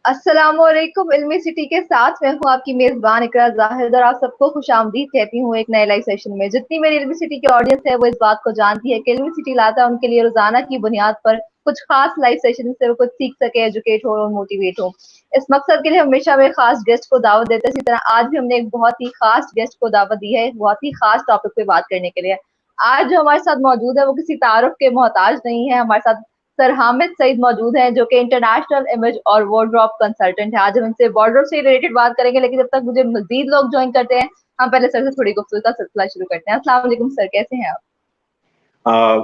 अस्सलाम वालेकुम। इल्मी सिटी के साथ मैं हूँ आपकी मेजबान इकरा जाहिद और आप सबको खुश आमदीद कहती हूँ एक नए लाइव सेशन में। जितनी मेरी इल्मी सिटी की ऑडियंस है वो इस बात को जानती है कि इल्मी सिटी लाता है उनके लिए रोजाना की बुनियाद पर कुछ खास लाइव सेशन से वो कुछ सीख सके, एजुकेट हो और मोटिवेट हो। इस मकसद के लिए हमेशा में खास गेस्ट को दावत देते हैं। इसी तरह आज भी हमने एक बहुत ही खास गेस्ट को दावत दी है, बहुत ही खास टॉपिक पे बात करने के लिए। आज जो हमारे साथ मौजूद है वो किसी तारुफ के मोहताज नहीं है। हमारे साथ सर हामिद सईद मौजूद हैं जो कि इंटरनेशनल इमेज और वार्डरोब कंसल्टेंट है। आज हम इनसे वार्डरोब से रिलेटेड बात करेंगे, लेकिन जब तक मुझे मजीद लोग ज्वाइन करते हैं हम पहले सर से थोड़ी गुफ्तगू का सिलसिला शुरू करते हैं। अस्सलाम वालेकुम सर, कैसे हैं आप?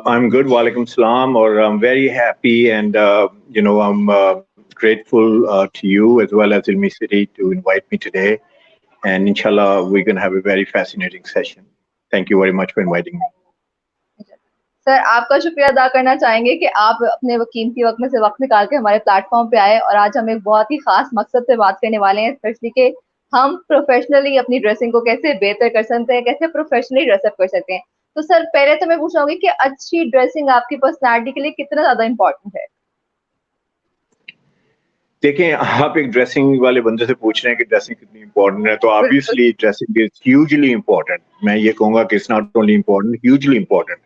I'm good. Walaikum salam. Or I'm very happy and I'm grateful to you as well as Ilmi City to invite me today. And inshallah, we're going to have a very fascinating session. Thank you very much for inviting me. Sir आपका शुक्रिया अदा करना चाहेंगे कि आप अपने कीमती वक्त में से वक्त निकाल के हमारे प्लेटफॉर्म पे आए और आज हम एक बहुत ही खास मकसद पे बात करने वाले हैं, स्पेशली कि हम प्रोफेशनली अपनी ड्रेसिंग को कैसे बेहतर कर सकते हैं, कैसे प्रोफेशनली ड्रेसअप कर सकते हैं। तो सर पहले तो मैं पूछ चाहूंगी कि अच्छी ड्रेसिंग आपकी पर्सनैलिटी के लिए कितना ज्यादा इम्पोर्टेंट है? देखें, आप एक ड्रेसिंग वाले बंदे से पूछ रहे हैं कि ड्रेसिंग कितनी इंपॉर्टेंट है, तो obviously dressing is hugely important. मैं ये कहूंगा कि it's not only important, hugely important.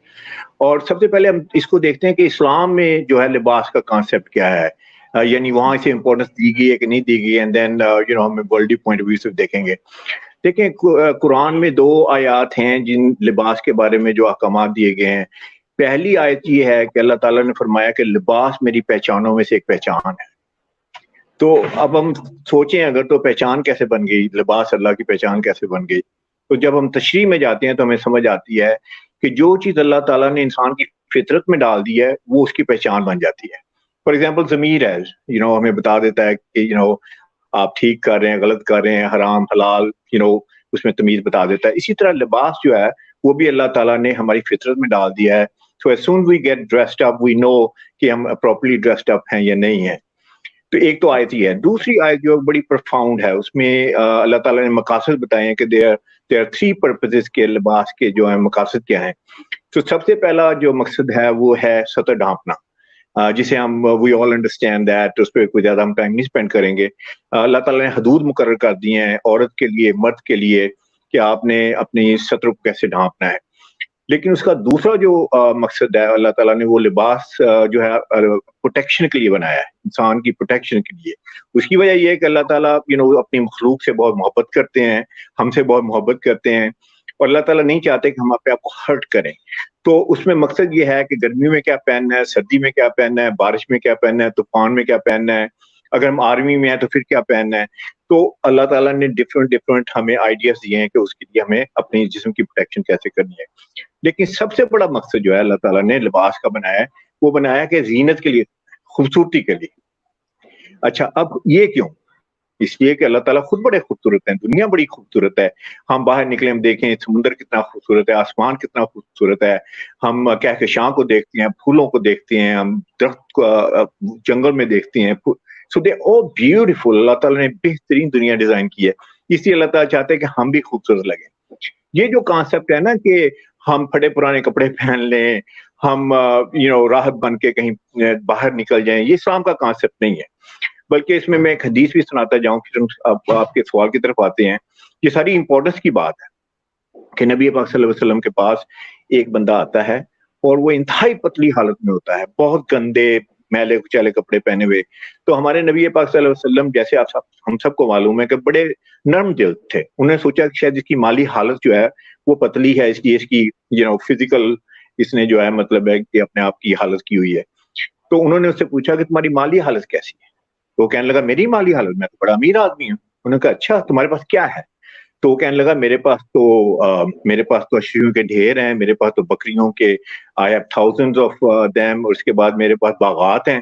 और सबसे पहले हम इसको देखते हैं कि इस्लाम में जो है लिबास का कॉन्सेप्ट क्या है, यानी वहां से इंपॉर्टेंस दी गई है कि नहीं दी गई, एंड देन हम वर्ल्डी पॉइंट ऑफ व्यू से देखेंगे। देखें, कुरान में 2 आयत हैं जिन लिबास के बारे में जो अहकाम दिए गए हैं। पहली आयत ये है कि अल्लाह ताला ने फरमाया कि लिबास मेरी पहचानों में से एक पहचान है। तो अब हम सोचें, अगर तो पहचान कैसे बन गई, लिबास अल्लाह की पहचान कैसे बन गई, तो जब हम तशरीह में जाते हैं तो हमें समझ आती है कि जो चीज़ अल्लाह ताला ने इंसान की फितरत में डाल दी है वो उसकी पहचान बन जाती है। फॉर एग्जाम्पल ज़मीर है, हमें बता देता है कि आप ठीक कर रहे हैं, गलत कर रहे हैं, हराम हलाल, उसमें तमीज़ बता देता है। इसी तरह लिबास जो है वो भी अल्लाह ताला ने हमारी फितरत में डाल दिया है। So as soon we get dressed up we know कि हम प्रॉपर्ली ड्रेस्ड अप हैं या नहीं है। तो एक तो आयत ही है। दूसरी आयत जो बड़ी प्रोफाउंड है, उसमें अल्लाह ताला ने मकासद बताए हैं कि देयर 3 पर्पसेस के लिबास के जो है मकासद क्या हैं। तो सबसे पहला जो मकसद है वो है सतर ढांपना, जिसे हम वी ऑल अंडरस्टैंड दैट, उस पर कोई ज़्यादा हम टाइम नहीं स्पेंड करेंगे। अल्लाह ताला ने हदूद मुकर्रर कर दी हैं औरत के लिए, मर्द के लिए, कि आपने अपनी सतर को कैसे ढांपना है। लेकिन उसका दूसरा जो मकसद है, अल्लाह ताला ने वो लिबास जो है प्रोटेक्शन के लिए बनाया है, इंसान की प्रोटेक्शन के लिए। उसकी वजह ये है कि अल्लाह ताला अपनी मखलूक से बहुत मोहब्बत करते हैं, हमसे बहुत मोहब्बत करते हैं, और अल्लाह ताला नहीं चाहते कि हम अपने आप को हर्ट करें। तो उसमें मकसद ये है कि गर्मी में क्या पहनना है, सर्दी में क्या पहनना है, बारिश में क्या पहनना है, तूफान में क्या पहनना है, अगर हम आर्मी में हैं तो फिर क्या पहनना है। तो अल्लाह ताला ने डिफरेंट हमें आइडियाज दिए हैं कि उसके लिए हमें अपने जिस्म की प्रोटेक्शन कैसे करनी है। लेकिन सबसे बड़ा मकसद जो है अल्लाह ताला ने लिबास का बनाया है, वो बनाया कि जीनत के लिए, खूबसूरती के लिए। अच्छा, अब ये क्यों? इसलिए कि अल्लाह ताला खुद बड़े खूबसूरत हैं, दुनिया बड़ी खूबसूरत है। हम बाहर निकले, हम देखें समुंदर कितना खूबसूरत है, आसमान कितना खूबसूरत है, हम कहकशां को देखते हैं, फूलों को देखते हैं, हम दरख्त को जंगल में देखते हैं। सो दे ऑल ब्यूटीफुल। अल्लाह ताला ने बेहतरीन दुनिया डिजाइन की है, इसलिए अल्लाह ताला चाहते हैं कि हम भी खूबसूरत लगें। ये जो कॉन्सेप्ट है ना कि हम फटे पुराने कपड़े पहन लें, हम राहत बन के कहीं बाहर निकल जाएं, ये इस्लाम का कॉन्सेप्ट नहीं है। बल्कि इसमें मैं एक हदीस भी सुनाता जाऊं, फिर हम आपके सवाल की तरफ आते हैं। ये सारी इंपॉर्टेंस की बात है कि नबी पाक सल्लल्लाहु अलैहि वसल्लम के पास एक बंदा आता है और वो इंतहाई पतली हालत में होता है, बहुत गंदे मैले कुचैले कपड़े पहने हुए। तो हमारे नबी पाक सल्लल्लाहु अलैहि वसल्लम, जैसे हम सबको मालूम है, कि बड़े नर्म दिल थे। उन्होंने सोचा कि शायद इसकी माली हालत जो है वो पतली है, इसलिए इसकी फिजिकल इसने जो है मतलब है कि अपने आप की हालत की हुई है। तो उन्होंने उससे पूछा कि तुम्हारी माली हालत कैसी है? तो वो कहने लगा मेरी माली हालत, मैं तो बड़ा अमीर आदमी हूँ। उन्होंने कहा अच्छा, तुम्हारे पास क्या है? तो वो कहने लगा मेरे पास तो अशरियों के ढेर हैं, मेरे पास तो बकरियों के I have thousands of them, और उसके बाद मेरे पास बागात हैं।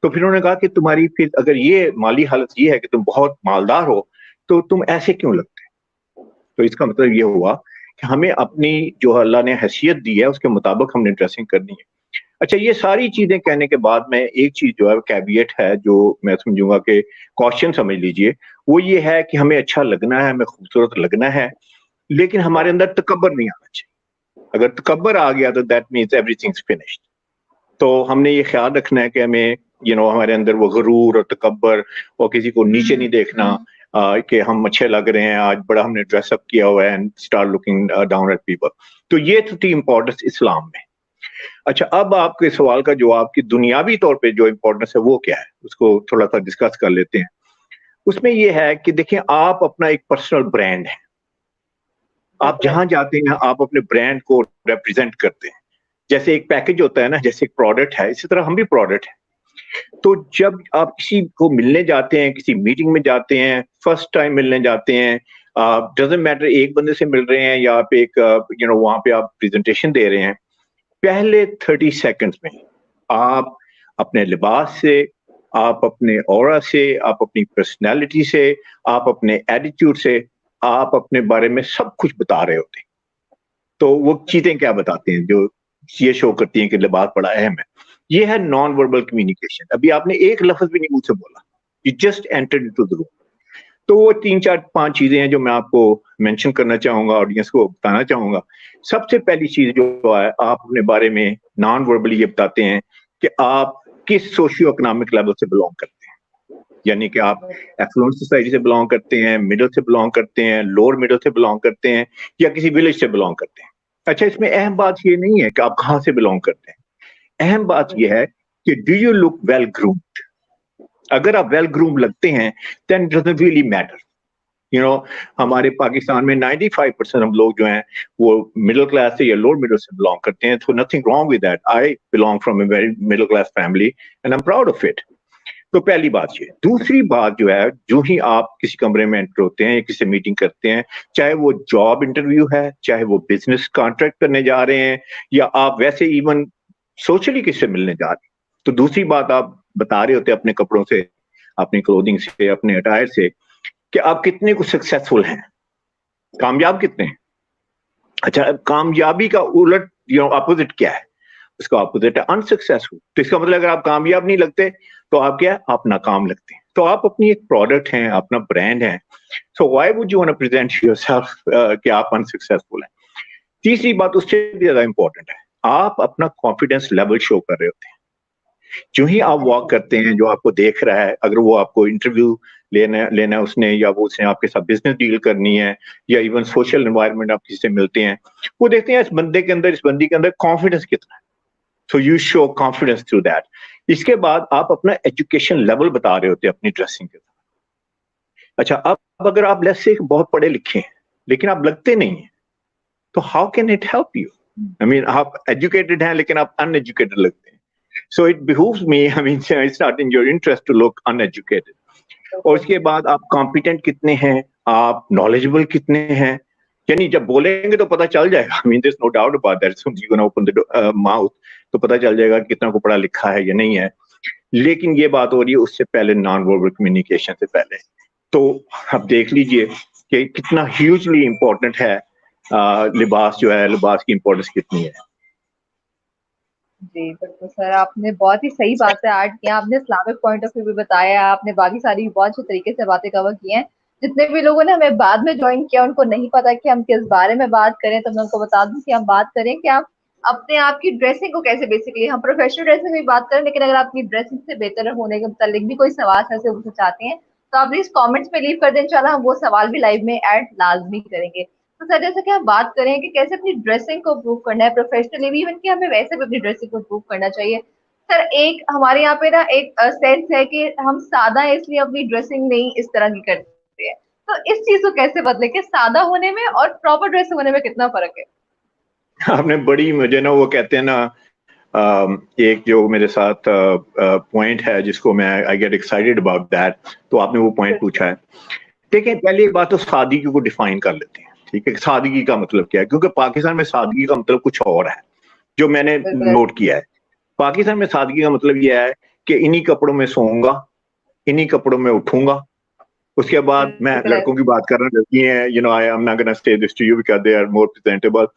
तो फिर उन्होंने कहा कि तुम्हारी फिर अगर ये माली हालत ये है कि तुम बहुत मालदार हो, तो तुम ऐसे क्यों लगते? तो इसका मतलब ये हुआ कि हमें अपनी जो अल्लाह ने हैसियत दी है उसके मुताबिक हमने ड्रेसिंग करनी है। अच्छा, ये सारी चीजें कहने के बाद में एक चीज जो है कैविएट है, जो मैं समझूंगा कि क्वेश्चन समझ लीजिए, वो ये है कि हमें अच्छा लगना है, हमें खूबसूरत लगना है, लेकिन हमारे अंदर तकब्बर नहीं आना चाहिए। अगर तकब्बर आ गया तो that means everything is finished. तो हमने ये ख्याल रखना है कि हमें हमारे अंदर वो गुरूर और तकब्बर और किसी को नीचे नहीं देखना कि हम अच्छे लग रहे हैं, आज बड़ा हमने ड्रेसअप किया हुआ है, and start looking down at people. तो ये थी इम्पोर्टेंस इस्लाम में। अच्छा, अब आपके सवाल का जवाब कि दुनियावी तौर पे जो इम्पोर्टेंस है वो क्या है, उसको थोड़ा सा डिस्कस कर लेते हैं। उसमें ये है कि देखिए, आप अपना एक पर्सनल ब्रांड है, आप जहां जाते हैं आप अपने ब्रांड को रिप्रेजेंट करते हैं। जैसे एक पैकेज होता है ना, जैसे एक प्रोडक्ट है, इसी तरह हम भी प्रोडक्ट है। तो जब आप किसी को मिलने जाते हैं, किसी मीटिंग में जाते हैं, फर्स्ट टाइम मिलने जाते हैं, डजंट मैटर एक बंदे से मिल रहे हैं या आप एक वहां पे आप प्रेजेंटेशन दे रहे हैं, पहले 30 सेकंड्स में आप अपने लिबास से, आप अपने ऑरा से, आप अपनी पर्सनैलिटी से, आप अपने एटीट्यूड से, आप अपने बारे में सब कुछ बता रहे होते हैं। तो वो चीजें क्या बताते हैं जो ये शो करती हैं कि लिबास बड़ा अहम है। ये है नॉन वर्बल कम्युनिकेशन। अभी आपने एक लफ्ज भी नहीं मुझसे बोला, you just entered into the room. तो वो 3 4 5 चीजें हैं जो मैं आपको मेंशन करना चाहूंगा, ऑडियंस को बताना चाहूंगा। सबसे पहली चीज जो है, आप अपने बारे में नॉन वर्बली ये बताते हैं कि आप किस सोशियो इकोनॉमिक लेवल से बिलोंग करते हैं। यानी कि आप एफ्लुएंट सोसाइटी से बिलोंग करते हैं, मिडिल से बिलोंग करते हैं, लोअर मिडिल से बिलोंग करते हैं, या किसी विलेज से बिलोंग करते हैं। अच्छा, इसमें अहम बात ये नहीं है कि आप कहाँ से बिलोंग करते हैं, अहम बात यह है कि do you look well groomed. अगर आप वेल ग्रूम लगते हैं देन डजंट रियली मैटर। हमारे पाकिस्तान में 95% हम लोग जो हैं वो मिडिल क्लास से या लोअर मिडिल से बिलोंग करते हैं, तो nothing wrong with that. I belong from a very middle class family and I am proud of it. तो पहली बात ये। दूसरी बात जो है, जो ही आप किसी कमरे में एंटर होते हैं या किसी मीटिंग करते हैं, चाहे वो जॉब इंटरव्यू है, चाहे वो बिजनेस कॉन्ट्रैक्ट करने जा रहे हैं, या आप वैसे इवन सोशली किससे मिलने जा रहे हैं, तो दूसरी बात आप बता रहे होते हैं अपने कपड़ों से, अपनी क्लोथिंग से, अपने अटायर से, कि आप कितने कुछ सक्सेसफुल हैं, कामयाब कितने हैं। अच्छा, कामयाबी का उलट अपोजिट क्या है? उसका अपोजिट है अनसक्सेसफुल। तो इसका मतलब अगर आप कामयाब नहीं लगते तो आप क्या है? आप नाकाम लगते हैं। तो आप अपनी एक प्रोडक्ट हैं, अपना ब्रांड है। So why would you want to present yourself कि आप अनसक्सेसफुल हैं? तीसरी बात उससे भी ज्यादा इंपॉर्टेंट है, आप अपना कॉन्फिडेंस लेवल शो कर रहे होते हैं। जो ही आप वॉक करते हैं, जो आपको देख रहा है, अगर वो आपको इंटरव्यू लेना है उसने, या वो उसने आपके साथ बिजनेस डील करनी है, या इवन सोशल एनवायरनमेंट आप किसी से मिलते हैं, वो देखते हैं इस बंदे के अंदर, इस बंदी के अंदर कॉन्फिडेंस कितना है। So you show confidence through that. इसके बाद आप अपना एजुकेशन लेवल बता रहे होते हैं अपनी ड्रेसिंग के साथ। अच्छा, अब अगर आप लेट्स से बहुत पढ़े लिखे हैं लेकिन आप लगते नहीं हैं, तो how can it help you? I mean, आप एजुकेटेड हैं लेकिन आप अनएजुकेटेड लगते हैं। So it behooves me, I mean, it's not in your interest to look uneducated. और उसके बाद आप कॉम्पिटेंट कितने हैं, आप नॉलेजेबल कितने हैं, यानी जब बोलेंगे तो पता चल जाएगा। I mean, there's no doubt about that. As soon as you're gonna open the mouth, तो पता चल जाएगा कितना को पढ़ा लिखा है या नहीं है। लेकिन ये बात हो रही है उससे पहले, नॉन वर्बल कम्युनिकेशन से पहले। तो आप देख लीजिए कि कितना ह्यूजली इंपॉर्टेंट है लिबास जो है, लिबास की इंपॉर्टेंस कितनी है। जी बिल्कुल सर, आपने बहुत ही सही बातें ऐड की हैं। आपने इस्लामिक पॉइंट ऑफ व्यू भी बताया, आपने बाकी सारी भी बहुत अच्छे तरीके से बातें कवर की हैं। जितने भी लोगों ने हमें बाद में ज्वाइन किया, उनको नहीं पता कि हम किस बारे में बात करें, तो मैं उनको बता दूं कि हम बात करें कि आप अपने आप की ड्रेसिंग को कैसे, बेसिकली हम प्रोफेशनल ड्रेसिंग में भी बात करें, लेकिन अगर आपकी ड्रेसिंग से बेहतर होने के मुतालिक भी कोई सवाल ऐसे पूछना चाहते हैं तो आप प्लीज कमेंट्स में लीव कर दें, इंशाल्लाह हम वो सवाल भी लाइव में ऐड लाजमी करेंगे। तो सर, जैसे कि हम बात करें कि कैसे अपनी ड्रेसिंग को इम्प्रूव करना है प्रोफेशनली भी, इवन कि हमें वैसे भी अपनी ड्रेसिंग को इम्प्रूव करना चाहिए। सर, एक हमारे यहाँ पे ना एक सेंस है कि हम सादा है इसलिए अपनी ड्रेसिंग नहीं इस तरह की करते हैं, तो इस चीज को कैसे बदले कि सादा होने में और प्रॉपर ड्रेसिंग होने में कितना फर्क है? आपने बड़ी, मुझे ना वो कहते हैं ना, एक जो मेरे साथ पॉइंट है जिसको मैं I get excited about that, तो आपने वो पॉइंट पूछा है। देखिए, पहले एक बात तो सादगी को डिफाइन कर लेते हैं, ठीक है? सादगी का मतलब क्या है? क्योंकि पाकिस्तान में सादगी का मतलब कुछ और है जो मैंने नोट किया है। पाकिस्तान में सादगी का मतलब यह है कि इन्हीं कपड़ों में सोऊंगा, इन्हीं कपड़ों में उठूंगा। उसके बाद मैं लड़कों की बात कर रहा हूँ, लड़की हैं, I am not gonna say this to you because they are more presentable.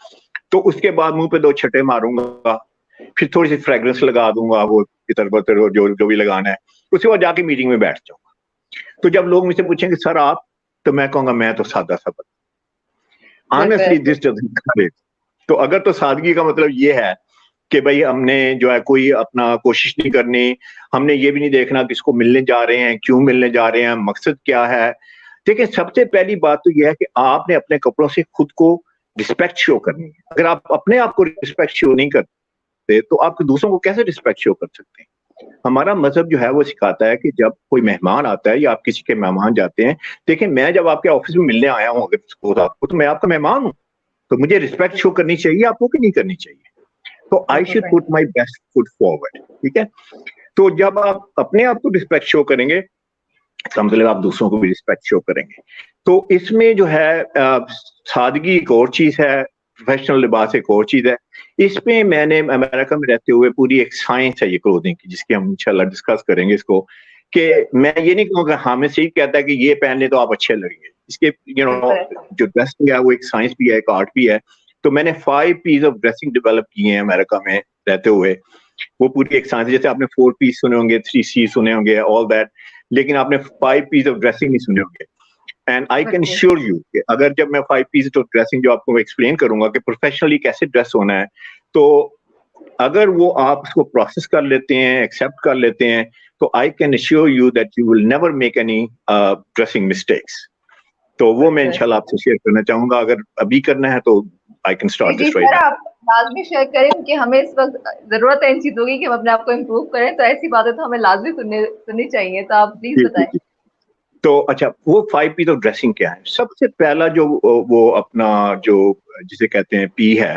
तो उसके बाद मुंह पे 2 छट्टे मारूंगा, फिर थोड़ी सी फ्रेग्रेंस लगा दूंगा, वो इतर बतर जो भी लगाना है। उसके बाद जाके मीटिंग में बैठ जाऊंगा। तो जब लोग मुझसे पूछेंगे सर आप, तो मैं कहूंगा मैं तो सादा सा बंदा। Honestly this doesn't correct. तो अगर तो सादगी का मतलब ये है کہ بھائی ہم نے جو ہے کوئی اپنا کوشش نہیں کرنی, ہم نے یہ بھی نہیں دیکھنا کس کو ملنے جا رہے ہیں, کیوں ملنے جا رہے ہیں, مقصد کیا ہے. دیکھیں سب سے پہلی بات تو یہ ہے کہ آپ نے اپنے کپڑوں سے خود کو رسپیکٹ شو کرنی ہے. اگر آپ اپنے آپ کو رسپیکٹ شو نہیں کرتے تو آپ دوسروں کو کیسے رسپیکٹ شو کر سکتے ہیں. ہمارا مذہب جو ہے وہ سکھاتا ہے کہ جب کوئی مہمان آتا ہے یا آپ کسی کے مہمان جاتے ہیں, دیکھیں میں جب آپ کے آفس میں ملنے آیا ہوں اگر آپ کو, تو میں آپ کا مہمان ہوں, تو مجھے رسپیکٹ شو کرنی چاہیے آپ کو کہ نہیں کرنی چاہیے. تو I should put my best foot forward. ٹھیک ہے, تو جب آپ اپنے آپ کو رسپیکٹ شو کریں گے تو مطلب آپ دوسروں کو بھی رسپیکٹ شو کریں گے. تو اس میں جو ہے سادگی ایک اور چیز ہے, پروفیشنل لباس ایک اور چیز ہے. اس میں میں نے امریکہ میں رہتے ہوئے پوری ایک سائنس ہے یہ کلوتھنگ کی, جس کی ہم انشاءاللہ ڈسکس کریں گے اس کو, کہ میں یہ نہیں کہوں کہ ہمیں سے ہی کہتا ہے کہ یہ پہن لیں تو آپ اچھے لگیں گے. اس کے جو ڈریسنگ ہے وہ ایک سائنس بھی ہے, ایک آرٹ بھی ہے. تو میں نے 5 پیس آف ڈریسنگ ڈیولپ کیے ہیں امریکہ میں رہتے ہوئے. وہ پوری ایک سائنس, جیسے آپ نے 4 پیس سنے ہوں گے, 3C سنے ہوں گے, آل دیٹ, لیکن آپ نے 5 پیس آف ڈریسنگ نہیں سنے ہوں گے. And I can sure you کہ اگر جب میں 5 پیس آف ڈریسنگ جو آپ کو ایکسپلین کروں گا کہ پروفیشنلی کیسے ڈریس ہونا ہے, تو اگر وہ آپ اس کو پروسیس کر لیتے ہیں, ایکسیپٹ کر لیتے ہیں, تو I can assure you that you will never make any dressing mistakes. تو وہ میں انشاءاللہ آپ سے شیئر کرنا چاہوں گا. اگر ابھی کرنا ہے تو I can start this right. آپ لازمی شیئر کریں کہ ہمیں اس وقت ضرورت ہے ان چیزوں کی کہ ہم اپنے آپ کو امپروو کریں, تو ایسی باتیں تو ہمیں لازمی سننی چاہیے. تو آپ پلیز بتائیں. تو اچھا, وہ 5 پیس آف ڈریسنگ کیا ہے؟ سب سے پہلا جو وہ اپنا جو جسے کہتے ہیں پی ہے,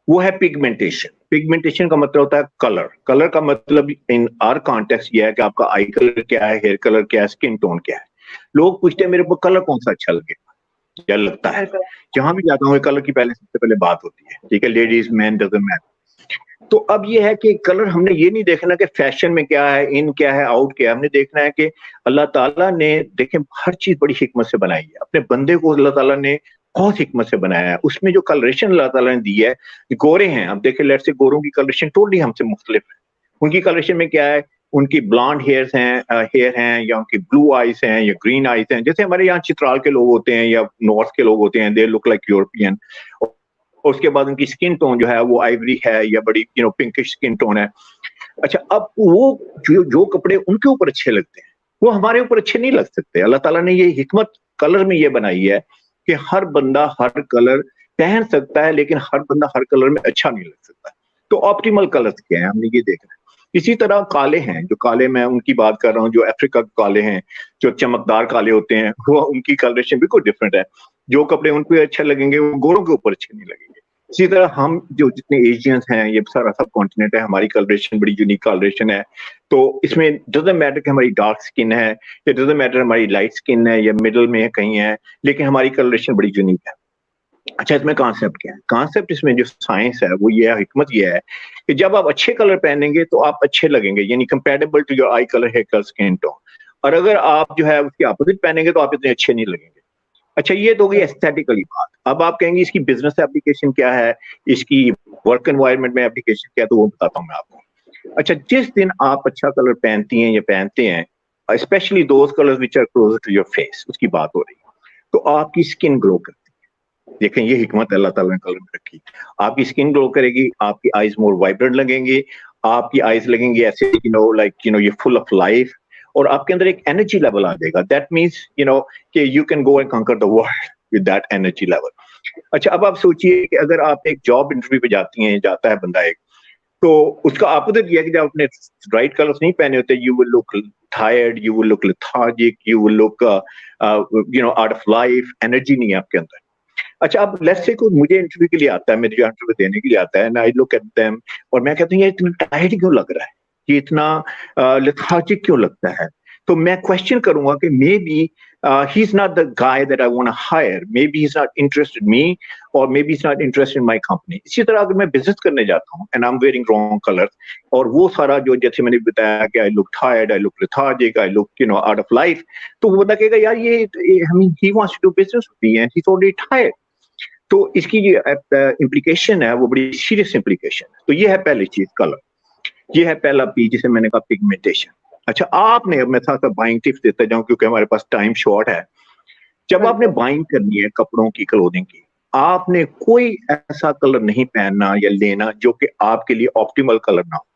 وہ ہے پگمنٹیشن. پگمنٹیشن کا مطلب ہوتا ہے کلر. کلر کا مطلب ان آر کانٹیکسٹ یہ ہے کہ آپ کا آئی کلر کیا ہے, ہیئر کلر کیا ہے, اسکن ٹون کیا ہے. لوگ پوچھتے ہیں میرے کو کلر کون سا اچھا لگے گا, کیا لگتا ہے. جہاں بھی جاتا ہوں کلر کی پہلے سب سے پہلے بات ہوتی ہے. ٹھیک ہے, لیڈیز مین ڈزنٹ میٹر. تو اب یہ ہے کہ کلر ہم نے یہ نہیں دیکھنا کہ فیشن میں کیا ہے, ان کیا ہے, آؤٹ کیا ہے. ہم نے دیکھنا ہے کہ اللہ تعالیٰ نے دیکھیں ہر چیز بڑی حکمت سے بنائی ہے. اپنے بندے کو اللہ تعالیٰ نے بہت حکمت سے بنایا ہے. اس میں جو کلریشن اللہ تعالیٰ نے دی ہے, گورے ہیں, اب دیکھیں لیٹ سے گوروں کی کلریشن ٹوٹلی ہم سے مختلف ہے. ان کی کلریشن میں کیا ہے, ان کی بلانڈ ہیئر ہیں, یا ان کی بلو آئیز ہیں, یا گرین آئیز ہیں. جیسے ہمارے یہاں چترال کے لوگ ہوتے ہیں یا نارتھ کے لوگ ہوتے ہیں, دے لک لائک یورپین. اور اس کے بعد ان کی اسکن ٹون جو ہے وہ آئیوری ہے یا بڑی پنکش اسکن ٹون ہے. اچھا, اب وہ جو کپڑے ان کے اوپر اچھے لگتے ہیں وہ ہمارے اوپر اچھے نہیں لگ سکتے. اللہ تعالیٰ نے یہ حکمت کلر میں یہ بنائی ہے کہ ہر بندہ ہر کلر پہن سکتا ہے, لیکن ہر بندہ ہر کلر میں اچھا نہیں لگ سکتا. تو آپٹیمل کلر کیا ہے ہم نے یہ دیکھنا ہے. اسی طرح کالے ہیں, جو کالے میں ان کی بات کر رہا ہوں, جو افریقہ کے کالے ہیں, جو چمکدار کالے ہوتے ہیں, وہ ان کی کلریشن بالکل ڈفرینٹ ہے. جو کپڑے ان پہ اچھے لگیں گے وہ گوروں کے اوپر اچھے نہیں لگیں گے. اسی طرح ہم جو جتنے ایشینس ہیں, یہ سارا سب کانٹیننٹ ہے, ہماری کلریشن بڑی یونیک کلریشن ہے. تو اس میں ڈزنٹ میٹر کہ ہماری ڈارک سکن ہے, یا ڈزنٹ میٹر ہماری لائٹ سکن ہے, یا مڈل میں کہیں ہے, لیکن ہماری کلریشن بڑی یونیک ہے. اچھا, اس میں کانسیپٹ کیا ہے؟ کانسیپٹ اس میں جو سائنس ہے وہ یہ ہے, حکمت یہ ہے کہ جب آپ اچھے کلر پہنیں گے تو آپ اچھے لگیں گے, یعنی compatible to your eye colour, hair colour, skin tone. اور اگر آپ جو ہے اس کے اپوزٹ پہنیں گے تو آپ اتنے اچھے نہیں لگیں گے. اچھا, یہ تو ہوگی ایستھیٹیکلی بات. اب آپ کہیں گے اس کی بزنس ایپلیکیشن کیا ہے, اس کی ورک انوائرمنٹ میں ایپلیکیشن کیا ہے, تو وہ بتاتا ہوں میں آپ کو. اچھا, جس دن آپ اچھا کلر پہنتی ہیں یا پہنتے ہیں, specially those colours which are closer to your face, اس کی بات ہو رہی ہے, تو آپ کی اسکن گلو کرتی ہے. دیکھیں یہ حکمت اللہ تعالیٰ نے کلر میں رکھی. آپ کی اسکن گلو کرے گی, آپ کی آئیز مور وائبرنٹ لگیں گی, آپ کی آئیز لگیں گی ایسے یہ فل آف لائف, اور آپ کے اندر ایک انرجی لیول آ جائے گا. دیٹ مینس کہ you can go and conquer the world with that energy level. اچھا, اب آپ سوچئے کہ اگر آپ ایک جاب انٹرویو پہ جاتی ہیں, جاتا ہے بندہ ایک, تو اس کا اپوزٹ یہ ہے کہ جب اپنے رائٹ کلرز نہیں پہنے ہوتے, you will look tired, you will look lethargic, you will look out of life, energy نہیں ہے آپ کے اندر. اچھا, اب لیٹس سے کوئی مجھے انٹرویو کے لیے آتا ہے, میرے جو انٹرویو دینے کے لیے آتا ہے, and I look at them, اور میں کہتا ہوں یہ اتنا ٹائرڈ کیوں لگ رہا ہے, یہ اتنا لیتھارجک کیوں لگتا ہے. تو میں کوشچن کروں گا کہ maybe he is not the guy that I want to hire, maybe he's not interested in me, or maybe he's not interested in my company. اسی طرح اگر میں بزنس کرنے جاتا ہوں and I'm wearing wrong colors, اور وہ سارا جو جیسے میں نے بتایا کہ I look tired, I look lethargic, I look out of life, تو وہ بندہ کہے گا یار یہ he wants to do business with me and he's already tired. تو اس کی جو امپلیکیشن ہے وہ بڑی سیریس امپلیکیشن ہے. تو یہ ہے پہلی چیز کلر, یہ ہے پہلا پی جسے میں نے کہا پگمنٹیشن. اچھا, آپ نے, اب میں تھوڑا سا بائنگ ٹپس دیتا جاؤں کیونکہ ہمارے پاس ٹائم شارٹ ہے. جب آپ نے بائنگ کرنی ہے کپڑوں کی, کلوتھنگ کی, آپ نے کوئی ایسا کلر نہیں پہننا یا لینا جو کہ آپ کے لیے آپٹیمل کلر نہ ہو.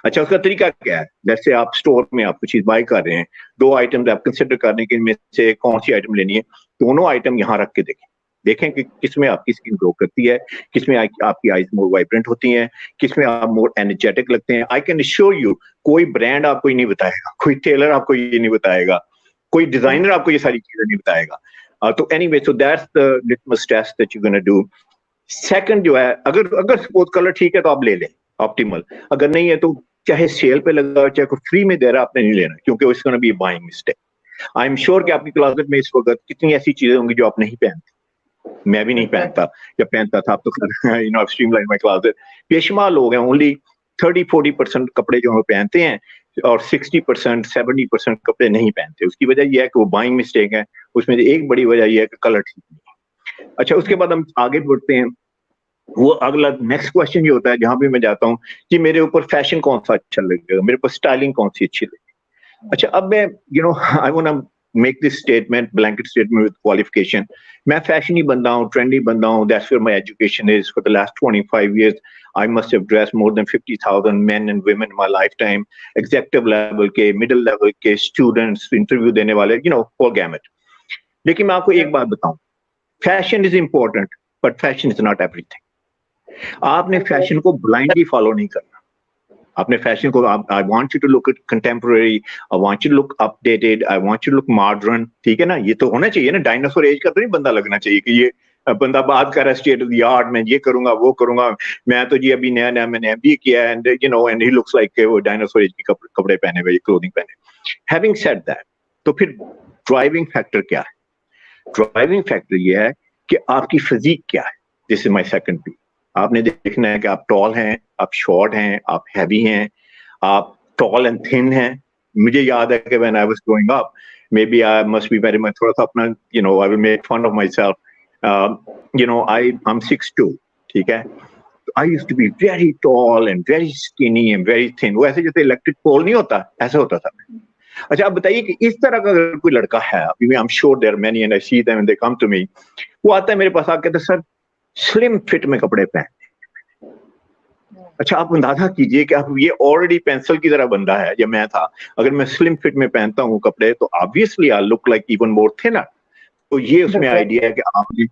اچھا اس کا طریقہ کیا ہے؟ جیسے آپ اسٹور میں آپ کو چیز بائی کر رہے ہیں, 2 آئٹم آپ کنسیڈر کر رہے ہیں کہ ان میں سے کون سی آئٹم لینی ہے, دونوں آئٹم یہاں رکھ کے دیکھیں کہ کس میں آپ کی اسکن گلو کرتی ہے, کس میں آپ کی آئیز مور وائبرنٹ ہوتی ہیں, کس میں آپ مور انرجیٹک لگتے ہیں. آئی کین ایشور یو کوئی برانڈ آپ کو یہ نہیں بتائے گا, کوئی ٹیلر آپ کو یہ نہیں بتائے گا, کوئی ڈیزائنر آپ کو یہ ساری چیزیں نہیں بتائے گا. تو any way, so that's the litmus test that you're going to do. Second جو ہے, اگر سپوز کلر ٹھیک ہے تو آپ لے لیں آپٹیمل, اگر نہیں ہے تو چاہے سیل پہ لگا چاہے کوئی فری میں دے رہا, آپ نے نہیں لینا, کیونکہ اس gonna be a buying mistake. I am sure کہ آپ کی کلازٹ میں اس وقت کتنی ایسی چیزیں ہوں گی جو آپ نہیں پہنتے. میں بھی نہیں پہنتا, جب پہنتا تھا اب تو اسٹریم لائن مائی کلازٹ. بے شمار لوگ ہیں, اونلی 30-40% کپڑے جو ہم پہنتے ہیں اور 60% 70% کپڑے نہیں پہنتے. اس کی وجہ یہ ہے کہ وہ بائنگ مسٹیک ہے. اس میں ایک بڑی وجہ یہ ہے کہ کلر ٹھیک نہیں ہے. اچھا اس کے بعد ہم آگے بڑھتے ہیں. وہ اگلا نیکسٹ کوشچن یہ ہوتا ہے جہاں بھی میں جاتا ہوں کہ میرے اوپر فیشن کون سا اچھا لگے گا, میرے اوپر اسٹائلنگ کون سی اچھی لگے گی. اچھا اب میں I want make this statement, blanket statement with qualification. میں فیشنی بندہ ہوں, ٹرینڈی بندہ ہوں. That's where my education is. For the last 25 years I must have dressed more than 50,000 men and women in my lifetime. Executive level کے, middle level کے, students, interview دینے والے, whole gamut. لیکن میں آپ کو ایک بات بتاؤں, fashion is important but fashion is not every thing. آپ نے فیشن کو بلائنڈلی فالو نہیں کرنا. آپ نے فیشن کو, I want you to look contemporary, I want you to look updated, I want you to look modern. ٹھیک ہے نا, یہ تو ہونا چاہیے نا. ڈائناسور ایج کا تو نہیں بندہ لگنا چاہیے کہ یہ بندہ بات کر رہا ہے اسٹیٹ آف دی آرٹ, میں یہ کروں گا وہ کروں گا, میں تو جی ابھی نیا میں نے MBA کیا ہے, اینڈ ہی لکس لائک وہ ڈائناسور ایج کے کپڑے پہنے ہوئے, کلوتھنگ پہنے. ہیونگ سیڈ دیٹ, تو پھر ڈرائیونگ فیکٹر کیا ہے؟ ڈرائیونگ فیکٹر یہ ہے کہ آپ کی فزیک کیا ہے. دس از مائی سیکنڈ پی. آپ نے دیکھنا ہے کہ آپ ٹال ہیں, آپ شارٹ ہیں, آپ ہیوی ہیں, آپ ٹال اینڈ تھن ہیں. مجھے یاد ہے کہ when I was growing up, maybe I must be very much تھوڑا سا اپنا, I will make fun of myself. I'm 6'2", ٹھیک ہے. I used to be very tall and very skinny and very thin. وہ ایسے جیسے الیکٹرک پول نہیں ہوتا, ایسا ہوتا تھا. اچھا آپ بتائیے کہ اس طرح کا اگر کوئی لڑکا ہے, I'm sure there are many and I see them and they come to me, وہ آتا ہے میرے پاس, آ کے کہتا ہے سر سلم فٹ میں کپڑے پہنتے. اچھا آپ اندازہ کیجئے کہ آپ یہ آلریڈی پینسل کی طرح بندہ ہے, یا میں تھا, اگر میں سلم فٹ میں پہنتا ہوں کپڑے تو obviously I look like even more thinner. تو یہ اس میں آئیڈیا ہے کہ آپ نے.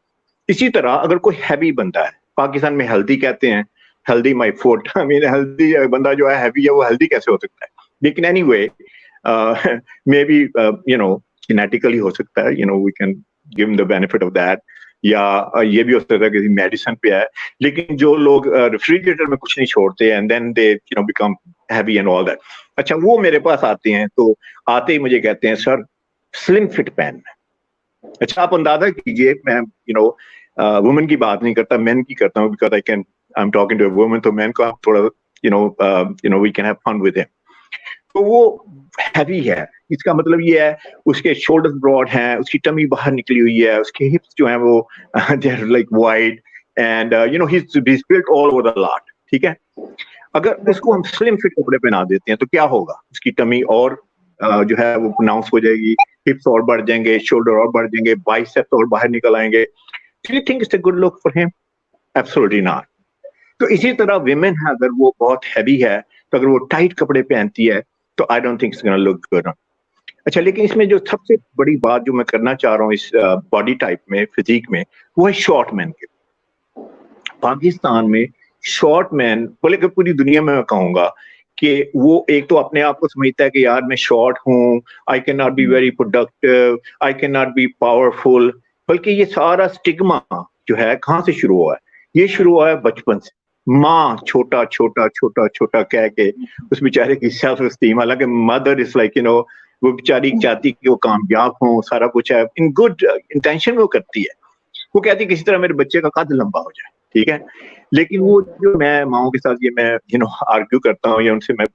اسی طرح اگر کوئی ہیوی بندہ ہے, پاکستان میں ہیلدی کہتے ہیں, ہیلدی مائی فوٹ, ہیلدی بندہ جو ہے ہیوی ہے, وہ ہیلدی کیسے ہو سکتا ہے؟ لیکن anyway maybe genetically ہو سکتا ہے, وی کین گیو ہم دی بینیفٹ آف دیٹ, یا یہ بھی ہو سکتا ہے کہ میڈیسن پہ ہے. لیکن جو لوگ ریفریجریٹر میں کچھ نہیں چھوڑتے and then they become heavy and all that. اچھا وہ میرے پاس آتے ہیں, تو آتے ہی مجھے کہتے ہیں سر سلم فٹ پہننا. اچھا آپ اندازہ کیجئے, میں وومن کی بات نہیں کرتا, مین کی کرتا ہوں, because I am talking to a woman, تو مین کو آپ تھوڑا we can have fun with him. تو وہ ہیوی ہے, اس کا مطلب یہ ہے اس کے شولڈر براڈ ہیں, اس کی ٹمی باہر نکلی ہوئی ہے, اس کے ہپس جو ہیں وہ they are like wide, and he is built all over the lot. ٹھیک ہے, اگر اس کو ہم سلم فٹ کپڑے پہنا دیتے ہیں تو کیا ہوگا؟ اس کی ٹمی اور جو ہے وہ پروناؤنس ہو جائے گی, ہپس اور بڑھ جائیں گے, شولڈر اور بڑھ جائیں گے, بائسیپس اور باہر نکل آئیں گے. Do you think it's a good look for him? Absolutely not. تو اسی طرح ویمن ہے, اگر وہ بہت ہیوی ہے, تو اگر وہ ٹائٹ کپڑے پہنتی ہے تو I don't think it's gonna look good. اچھا لیکن اس میں جو سب سے بڑی بات جو میں کرنا چاہ رہا ہوں اس باڈی ٹائپ میں, فزیک میں, وہ ہے شارٹ مین کے. پاکستان میں شارٹ مین, بلکہ پوری دنیا میں کہوں گا کہ وہ ایک تو اپنے آپ کو سمجھتا ہے کہ یار میں شارٹ ہوں, I can not be very productive, I can not be powerful. بلکہ یہ سارا سٹگما جو ہے کہاں سے شروع ہوا ہے؟ یہ شروع ہوا ہے بچپن سے. ماں چھوٹا چھوٹا چھوٹا چھوٹا کہہ کے اس بیچارے کی سیلف اسٹیم, حالانکہ مدر از لائک وہ بیچاری چاہتی کہ وہ کامیاب ہوں, سارا کچھ ہے, ان گڈ انٹینشن وہ کرتی ہے, وہ کہتی ہے کسی طرح میرے بچے کا قد لمبا ہو جائے. ٹھیک ہے, لیکن وہ جو میں ماؤں کے ساتھ یہ میں آرگیو کرتا ہوں یا ان سے میں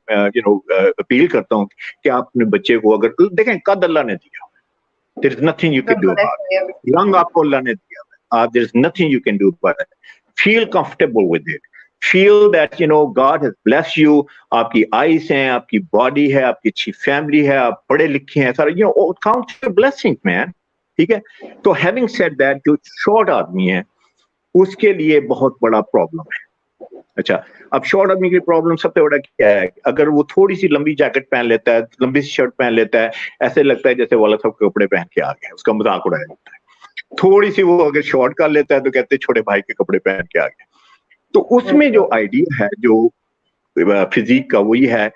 اپیل کرتا ہوں کہ آپ اپنے بچے کو اگر دیکھیں قد اللہ نے دیا, there is nothing you can do about it. رنگ آپ کو اللہ نے دیا, there is nothing you can do about it. Feel comfortable with it. Feel that God has blessed you. آپ کی آئیز ہیں, آپ کی باڈی ہے, آپ کی اچھی فیملی ہے, آپ پڑھے لکھے ہیں, سارا count your blessings man. ٹھیک ہے, تو having said that, جو شارٹ آدمی ہیں उसके लिए बहुत बड़ा प्रॉब्लम है। अच्छा, अब शॉर्ट आदमी की प्रॉब्लम सबसे बड़ा क्या है, अगर वो थोड़ी सी लंबी जैकेट पहन लेता है, लंबी सी शर्ट पहन लेता है, ऐसे लगता है जैसे वाला सब कपड़े पहन के आ गया, उसका मजाक उड़ाया जाता है। थोड़ी सी वो अगर शॉर्ट कर लेता है तो कहते हैं छोटे भाई के कपड़े पहन के आ गया। तो उसमें जो आइडिया है जो फिजिक का, वो ये है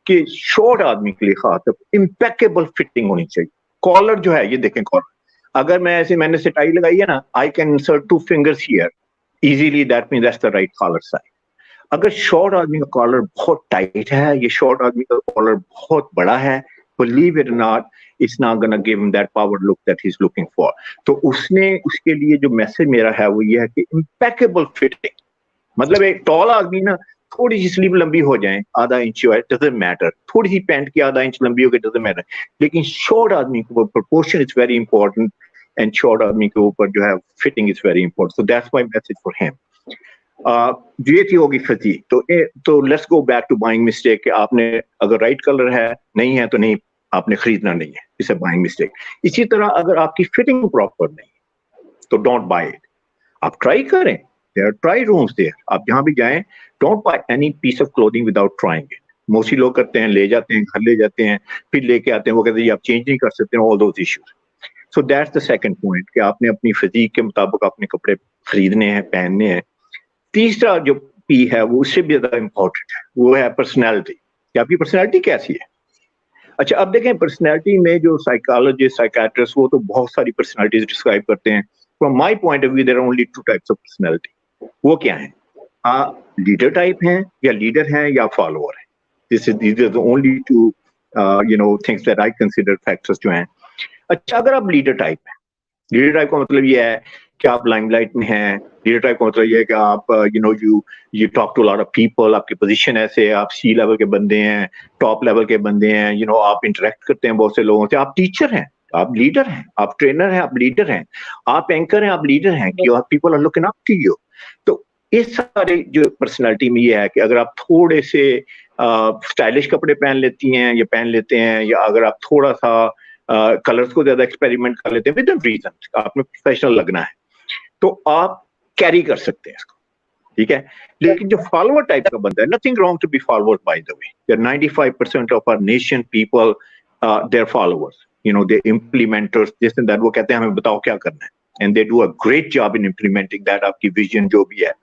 कि शॉर्ट आदमी के लिए खास इम्पेकेबल फिटिंग होनी चाहिए। कॉलर जो है, ये देखें कॉलर, अगर मैं ऐसे, मैंने से टाई लगाई है ना, I can insert 2 fingers here easily, that means that's the right collar size. अगर शॉर्ट आदमी का कॉलर बहुत टाइट है, ये शॉर्ट आदमी का कॉलर बहुत बड़ा है, believe it or not, it's not gonna give him that power look that he's looking for. तो उसके लिए जो मैसेज मेरा है वो ये है कि impeccable fitting, मतलब एक टॉल आदमी ना थोड़ी सी स्लीव लंबी हो जाए, आधा इंच, डजंट मैटर, थोड़ी सी पैंट की आधा इंच लंबी हो गई, डजंट मैटर, लेकिन शॉर्ट आदमी के ऊपर proportion is very important, and short आदमी के ऊपर जो है fitting is very important. So that's my message for him. ये थी होगी फिजिक। तो let's go back to buying mistake, कि आपने अगर राइट कलर है नहीं है तो नहीं, आपने खरीदना नहीं है, इसे बाइंग मिस्टेक। इसी तरह अगर आपकी फिटिंग प्रॉपर नहीं है तो डोंट बाय इट, आप ट्राई करें, there are try rooms there, आप जहां भी जाएं, don't buy any piece of clothing without trying it. Mostly लोग करते हैं, ले जाते हैं, घर ले जाते हैं, फिर लेके आते हैं, वो कहते हैं आप चेंज नहीं कर सकते, all those issues. So that's the second point, कि आपने अपनी फिजिक के मुताबिक अपने कपड़े खरीदने हैं, पहनने हैं। तीसरा जो पी है वो उससे भी ज्यादा इंपॉर्टेंट है, वो है पर्सनैलिटी, कि आपकी पर्सनैलिटी कैसी है। अच्छा, अब देखें पर्सनैलिटी में जो साइकोलॉजिस्ट, साइकियाट्रिस्ट, वो तो बहुत सारी पर्सनैलिटीज डिस्क्राइब करते हैं। From my point of view there are only 2 types of personality. वो क्या है, लीडर टाइप हैं, या लीडर हैं, या फॉलोअर है। these are the only 2 things that I consider factors जो हैं। अच्छा, अगर आप लीडर टाइप हैं, लीडर टाइप का मतलब ये है कि आप लाइमलाइट में हैं। लीडर टाइप का मतलब ये है कि आप you talk to lot of people, आपकी पोजीशन ऐसे है, आप सी लेवल के बंदे हैं, टॉप लेवल के बंदे हैं, आप इंटरेक्ट करते हैं बहुत से लोगों से, आप टीचर हैं, आप लीडर हैं, आप ट्रेनर हैं, आप लीडर हैं, आप एंकर हैं, आप लीडर हैं, कि people are looking up to you. तो इस सारे जो पर्सनालिटी में ये है कि अगर आप थोड़े से स्टाइलिश कपड़े पहन लेती हैं या पहन लेते हैं, या अगर आप थोड़ा सा कलर्स को ज्यादा एक्सपेरिमेंट कर लेते हैं विद रीजन, आपने प्रोफेशनल लगना है, तो आप कैरी कर सकते हैं इसको, ठीक है। लेकिन जो फॉलोअर टाइप का बंदा है, nothing wrong to be follower, by the way, 95% of our nation people they are followers, they implementers, this and that, वो कहते हैं हमें बताओ क्या करना है, and they do a great job in implementing that, आपकी विजन जो भी है।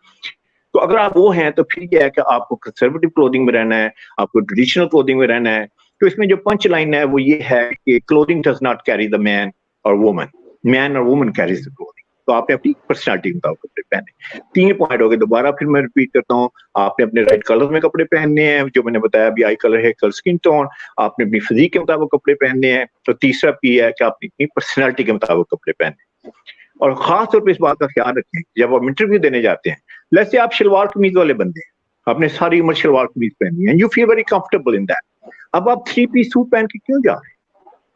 तो अगर आप वो हैं तो फिर क्या है कि आपको कंजर्वेटिव क्लोथिंग में रहना है, आपको ट्रेडिशनल क्लोथिंग में रहना है। तो इसमें जो पंच लाइन है वो ये है कि clothing does not carry the man और वुमन, मैन और वुमन कैरीज द क्लोथिंग। तो आपने अपनी पर्सनैलिटी के मुताबिक कपड़े पहने। 3 पॉइंट हो गए, दोबारा फिर मैं रिपीट करता हूँ, आपने अपने राइट कलर में कपड़े पहनने हैं, जो मैंने बताया अभी, eye colour, hair colour, skin tone, आपने अपनी फिजिक के मुताबिक कपड़े पहनने हैं। तो तीसरा पी है कि आपने अपनी पर्सनैलिटी के मुताबिक कपड़े पहने। और खास तौर पर इस बात का ख्याल रखें, जब आप इंटरव्यू देने जाते हैं, जैसे आप शलवार कमीज वाले बंदे हैं, आपने सारी उम्र शलवार कमीज पहनी है, you feel very comfortable in that. अब आप 3 पीस सूट पहन के क्यों जा रहे हैं,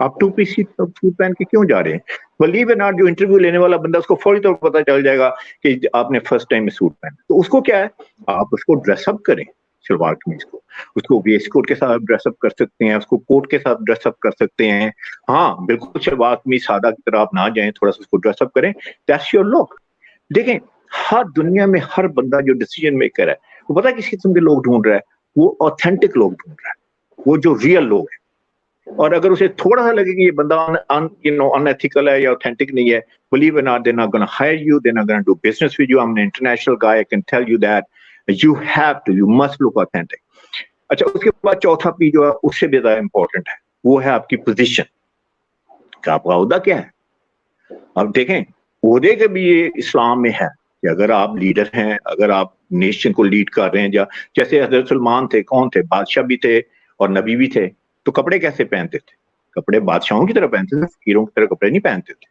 आप 2 पीस सूट पहन के क्यों जा रहे हैं? बिलीव इट नॉट, जो इंटरव्यू लेने वाला बंदा, उसको फौरी तौर पर पता चल जाएगा कि आपने फर्स्ट टाइम में सूट पहना। तो उसको क्या है, आप उसको ड्रेसअप करें, शलवार कमीज को, उसको वेस्ट कोट के साथ ड्रेसअप कर सकते हैं, उसको कोट के साथ ड्रेसअप कर सकते हैं। हाँ, बिल्कुल शलवार कमीज सादा की तरह आप ना जाएं, थोड़ा सा उसको ड्रेसअप करें, दैट्स योर लुक। देखें, हर दुनिया में हर बंदा जो डिसीजन मेकर है, वो पता है किस किस्म के लोग ढूंढ रहा है, वो ऑथेंटिक लोग ढूंढ रहा है, वो जो रियल लोग हैं। और अगर उसे थोड़ा सा लगे कि ये बंदा अनएथिकल है या ऑथेंटिक नहीं है, believe it not, they are not gonna hire you, they are not gonna do business with you. I am an international guy, I can tell you that you must look authentic. अच्छा, उसके बाद चौथा P जो है उससे भी ज्यादा important है, वो है आपकी पोजीशन, कि आपका ओहदा क्या है। अब देखें, ओहदे के भी ये इस्लाम में है कि अगर आप लीडर हैं, अगर आप नेशन को लीड कर रहे हैं, जैसे हजरत सलमान थे, कौन थे, बादशाह भी थे और नबी भी थे, तो कपड़े कैसे पहनते थे? कपड़े बादशाहों की तरह पहनते थे, फकीरों की तरह कपड़े नहीं पहनते थे।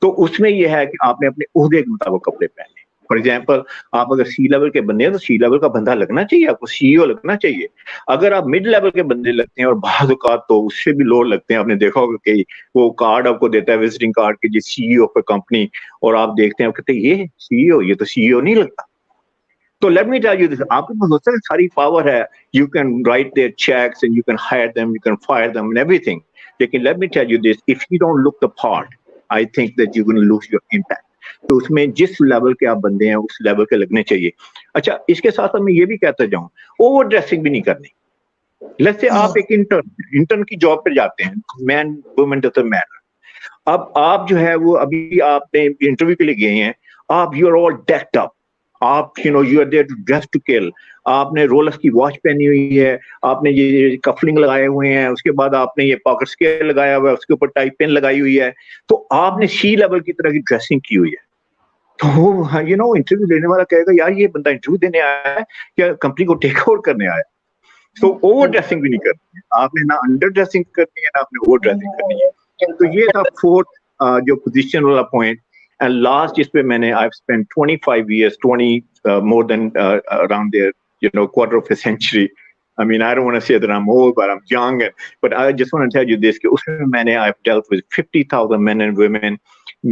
तो उसमें यह है कि आपने अपने ओहदे के मुताबिक कपड़े पहने। फॉर एग्जाम्पल, आप अगर सी लेवल के बंदे हैं तो सी लेवल का बंदा लगना चाहिए, आपको सीईओ लगना चाहिए। अगर आप मिड लेवल के बंदे लगते हैं, और बाज़ औक़ात तो उससे भी लो लगते हैं, आपने देखा होगा कि वो कार्ड आपको देता है, विजिटिंग कार्ड के, जी सीईओ ऑफ अ कंपनी, और आप देखते हैं, कहते हैं ये सीईओ, ये तो सीईओ नहीं लगता। तो let me tell you this, आपके पास होता है सारी पावर है, you can write their cheques and you can hire them, you can fire them and everything. लेकिन let me tell you this, if you don't look the part, I think that you gonna lose your impact. تو اس میں جس level کے آپ بندے ہیں اس level کے لگنے چاہیے. اچھا اس کے ساتھ ساتھ میں یہ بھی کہتا جاؤں, اوور ڈریسنگ بھی نہیں کرنی. لیٹس سے آپ ایک انٹرن کی جاب پہ جاتے ہیں, مین وومن ڈزنٹ میٹر. اب آپ جو ہے وہ ابھی آپ نے انٹرویو کے لیے گئے ہیں, آپ you are all decked up, آپ you know you are there to dress to kill, آپ نے رولکس کی واچ پہنی ہوئی ہے, آپ نے یہ کفلنگ لگائے ہوئے ہیں, اس کے بعد آپ نے یہ پاکٹ اسکیئر لگایا ہوا ہے, اس کے اوپر ٹائی پین لگائی ہوئی ہے, تو آپ نے سی لیول کی طرح کی ڈریسنگ کی ہوئی ہے. تو یو نو انٹرویو دینے والا کہے گا یار یہ بندہ انٹرویو دینے آیا ہے یا کمپنی کو ٹیک اوور کرنے آیا ہے. تو اوور ڈریسنگ بھی نہیں کرنی ہے آپ نے, نہ انڈر ڈریسنگ کرنی ہے نہ آپ نے اوور ڈریسنگ کرنی ہے. تو یہ تھا فورتھ جو پوزیشن والا پوائنٹ. اینڈ لاسٹ جس پہ میں نے I spend 25 years, more than around there, you know, quarter of a century. I mean, I don't want to say that I'm old, but I'm young. But I just want to tell you this, کہ اس میں نے I've dealt with 50,000 men and women.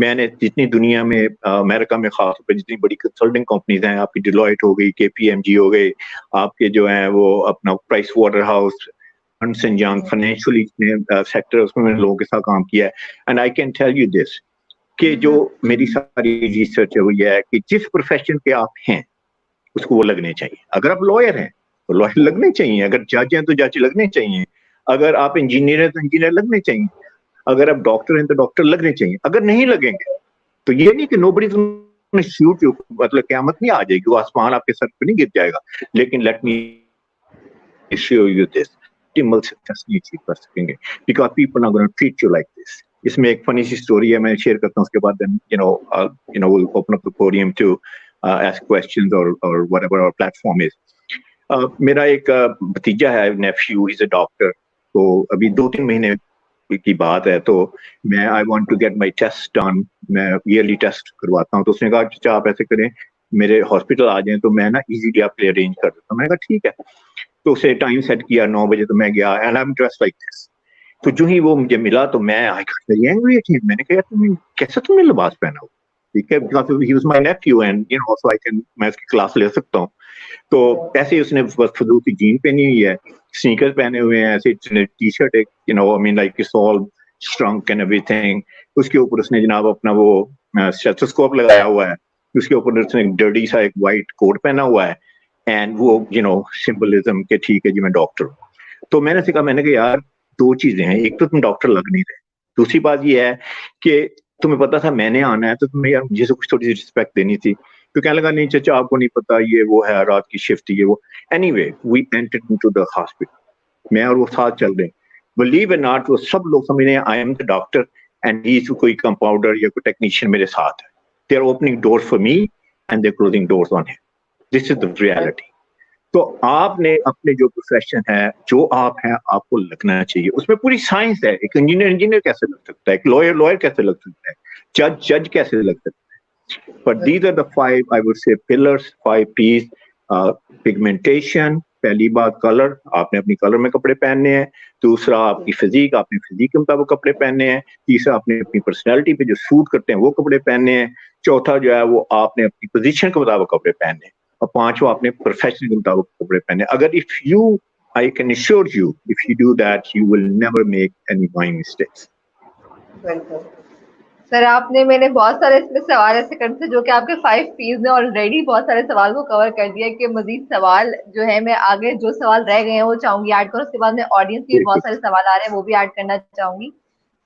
میں نے جتنی دنیا میں امریکہ میں خاص طور پہ جتنی بڑی کنسلٹنگ کمپنیز ہیں, آپ کی ڈیلائٹ ہو گئی, کے پی ایم جی ہو گئی, آپ کے جو ہیں وہ اپنا Price Waterhouse, Ernst and Young, financially sector, اس میں لوگوں کے ساتھ کام کیا ہے. And I can tell you this کہ جو میری ساری ریسرچ ہے وہ یہ ہے کہ جس پروفیشن کے آپ ہیں اس کو وہ لگنے چاہیے. اگر آپ لائر ہیں تو لائر لگنے چاہیے, اگر جج ہیں تو جج لگنے چاہیے, اگر آپ انجینئر ہیں تو انجینئر لگنے چاہیے, اگر آپ ڈاکٹر ہیں تو ڈاکٹر لگنے چاہیے. اگر نہیں لگیں گے تو یہ نہیں کہ نوبڈی شوٹ, مطلب قیامت نہیں آ جائے گی, وہ آسمان آپ کے سر پہ نہیں گر جائے گا. لیکن let me show you this, success نہیں اچیو کر سکیں گے because people are gonna treat you like this. اس میں ایک فنی سی اسٹوری ہے, میں شیئر کرتا ہوں, اس کے بعد we'll open up the podium to ask questions or whatever our platform is. میرا ایک بھتیجا ہے, نیفیو, از اے ڈاکٹر. تو ابھی 2-3 مہینے کی بات ہے, تو میں I want to get my test done, میں ایئرلی ٹیسٹ کرواتا ہوں. تو اس نے کہا کہ آپ ایسے کریں, میرے ہاسپٹل آ جائیں تو میں نا ایزیلی آپ کے لیے ارینج کر دیتا ہوں. میں نے کہا ٹھیک ہے. تو اسے ٹائم سیٹ کیا 9 بجے, تو میں گیا and I am dressed like this. تو جو ہی وہ مجھے ملا تو میں نے کہا کیسا تم نے لباس پہنا ہو, ٹھیک ہے, he was my nephew and you know so میں اس کی کلاس لے سکتا ہوں. تو ایسے ہی اس نے فضول کی جین پہنی ہوئی ہے, سنیکر پہنے ہوئے ہیں, ایسے ٹی شرٹ ایک you know I mean like it's all shrunk and everything. اس کے اوپر اس نے جناب اپنا وہ اسٹیتھوسکوپ لگایا ہوا ہے, اس کے اوپر اس نے ڈرڈی سا ایک وائٹ کوٹ پہنا ہوا ہے, اینڈ وہ you know سمبلزم کہ ٹھیک ہے جی میں ڈاکٹر ہوں. تو میں نے کہا, میں نے کہا یار 2 چیزیں ہیں, ایک تو تم ڈاکٹر لگ نہیں رہے, دوسری بات یہ ہے کہ تمہیں پتا تھا میں نے آنا ہے تو تمہیں یار مجھے سے کچھ تھوڑی سی رسپیکٹ دینی تھی. تو کہنے لگا نہیں چچا آپ کو نہیں پتا, یہ وہ ہے رات کی شفٹ, یہ وہ. Anyway we entered into the hospital, میں اور وہ ساتھ چل رہے ہیں. بلیو اٹ ناٹ, وہ سب لوگ سمجھ رہے ہیں I am the doctor and he کوئی کمپاؤنڈر یا کوئی ٹیکنیشین میرے ساتھ ہے. They are opening doors for me and they are closing doors on him. This is the reality. تو آپ نے اپنے جو پروفیشن ہے, جو آپ ہیں, آپ کو لگنا چاہیے. اس میں پوری سائنس ہے. ایک انجینئر کیسے لگ سکتا ہے, ایک لائر کیسے لگ سکتا ہے, جج کیسے لگ سکتا ہے. But these are the 5, I would say, pillars, 5 P's. Pigmentation, پہلی بات کلر, آپ نے اپنی کلر میں کپڑے پہننے ہیں. دوسرا آپ کی فزیک, آپ نے فزیک کے مطابق کپڑے پہننے ہیں. تیسرا آپ نے اپنی پرسنالٹی پہ جو سوٹ کرتے ہیں وہ کپڑے پہننے ہیں. چوتھا جو ہے وہ آپ نے اپنی پوزیشن کے مطابق کپڑے پہننے ہیں. اور پانچواں آپ نے پروفیشن کے مطابق کپڑے پہنے. اگر I can assure you, if you do that, you will never make any buying mistakes. سر آپ نے میں نے بہت سارے اس میں سوال ایسے کر تھے جو کہ آپ کے 5 P's نے آلریڈی بہت سارے سوال کو کور کر دیا, کہ مزید سوال جو ہے میں آگے جو سوال رہ گئے ہیں وہ چاہوں گی ایڈ کروں. اس کے بعد میں آڈینس کے بہت سارے سوال آ رہے ہیں وہ بھی ایڈ کرنا چاہوں گی.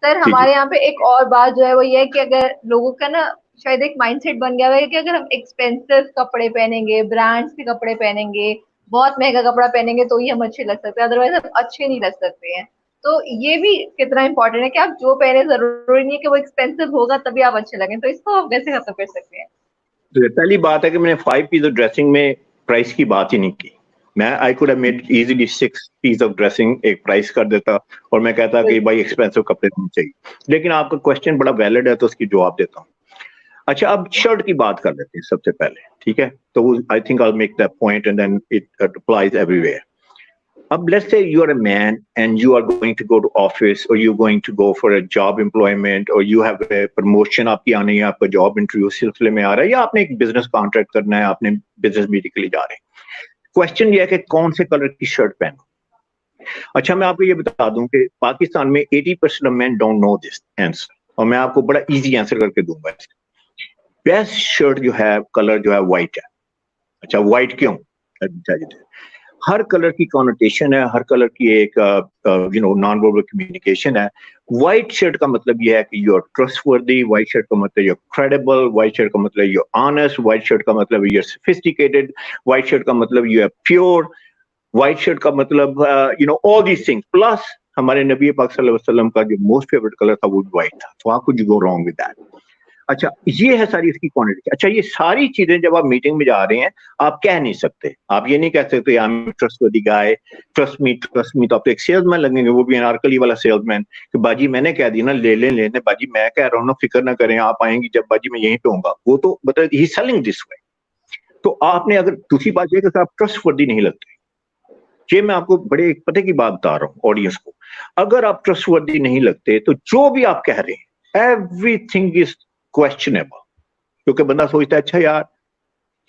سر ہمارے یہاں پہ ایک اور بات جو ہے وہ یہ ہے کہ اگر لوگوں کا نا شاید ایک مائنڈ سیٹ بن گیا ہے کہ اگر ہم ایکسپینسو کپڑے پہنیں گے, برانڈس کے کپڑے پہنیں گے, بہت مہنگا کپڑا پہنیں گے تو ہی ہم اچھے لگ سکتے ہیں, ادروائز ہم اچھے نہیں لگ سکتے ہیں. تو یہ بھی کتنا امپورٹنٹ ہے کہ آپ جو پہنے, ضروری نہیں ہے کہ وہ ایکسپینسو ہوگا تبھی آپ اچھے لگیں. تو اس کو آپ کیسے ختم کر سکتے ہیں؟ پہلی بات ہے کہ میں نے 5 P's آف ڈریسنگ میں پرائس کی بات ہی نہیں کی. میں I could have made easily 6 P's of dressing ایک پرائس کر دیتا اور میں کہتا کہ بھائی ایکسپینسو کپڑے نہیں چاہیے. لیکن آپ کا کوشچن بڑا ویلڈ ہے تو اس کی جواب دیتا ہوں. اچھا اب شرٹ کی بات کر لیتے ہیں سب سے پہلے, ٹھیک ہے. تو I think I'll make that point and then it applies everywhere. اب let's say you are a man and you are going to go to office or you're going to go for a job employment or you have a promotion آپ کی آنی ہے, آپ کا job interview سلسلے میں آ رہا ہے, یا آپ نے ایک بزنس کانٹریکٹ کرنا ہے, آپ نے بزنس میٹنگ کے لیے جا رہے ہیں. کوشچن یہ ہے کہ کون سے کلر کی شرٹ پہنو. اچھا میں آپ کو یہ بتا دوں کہ پاکستان میں 80% of men don't know this answer, اور میں آپ کو بڑا ایزی آنسر کر کے دوں گا. बेस्ट शर्ट जो है कलर जो है वाइट है। अच्छा वाइट क्यों? हर कलर की कॉनोटेशन है, हर कलर की एक नॉन वर्बल कम्युनिकेशन है। व्हाइट शर्ट का मतलब ये है कि you are trustworthy, white shirt का मतलब you are credible, white shirt का मतलब you are honest, white shirt का मतलब you are sophisticated, white shirt का मतलब you are pure, white shirt का मतलब ऑल दीज थिंग्स। प्लस हमारे नबी पाक सल्लल्लाहु अलैहि वसल्लम का जो मोस्ट फेवरेट कलर था वो व्हाइट था। तो how could you go wrong with that? अच्छा ये है सारी इसकी क्वांटिटी। अच्छा ये सारी चीजें जब आप मीटिंग में जा रहे हैं आप कह नहीं सकते, आप ये नहीं कह सकते I am trustworthy guy, trust me. तो आप तो एक सेल्समैन लगेंगे, वो भी अनारकली वाला सेल्समैन कि बाजी मैंने कह दी ना ले लेने बाजी, मैं कह रहा हूँ ना फिक्र ना करें, आप आएंगी जब बाजी मैं यहीं पे होऊंगा। वो तो मतलब ही सेलिंग दिस वे। तो आपने अगर दूसरी बात ये कि आप ट्रस्टवर्दी नहीं लगते, ये मैं आपको बड़े एक पते की बात बता रहा हूँ ऑडियंस को। अगर आप ट्रस्टवर्दी नहीं लगते तो जो भी आप कह रहे हैं एवरीथिंग इज क्वेश्चनेबल, क्योंकि बंदा सोचता है अच्छा यार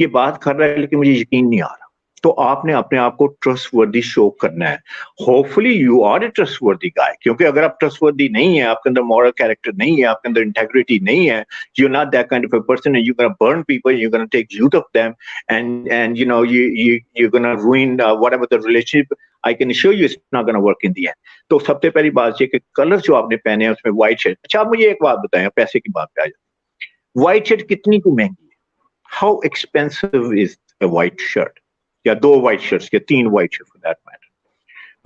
ये बात कर रहा है लेकिन मुझे यकीन नहीं आ रहा। तो आपने अपने आप को ट्रस्टवर्दी शो करना है। Hopefully you are a trustworthy guy, क्योंकि अगर आप ट्रस्टवर्दी नहीं है, आपके अंदर मॉरल कैरेक्टर नहीं है, आपके अंदर इंटेग्रिटी नहीं है, you are not that kind of a person, you gonna burn people, you gonna take youth of them and you gonna ruin whatever the relationship, I can assure you it's not gonna work in the end. तो सबसे पहली बात ये कि colour जो आपने पहने हैं उसमें व्हाइट शर्ट। अच्छा आप मुझे एक बात बताएं, पैसे की बात पे आ जाए, व्हाइट शर्ट कितनी को महंगी है? How expensive is a white shirt, या दो व्हाइट शर्ट्स या तीन white shirt for that matter?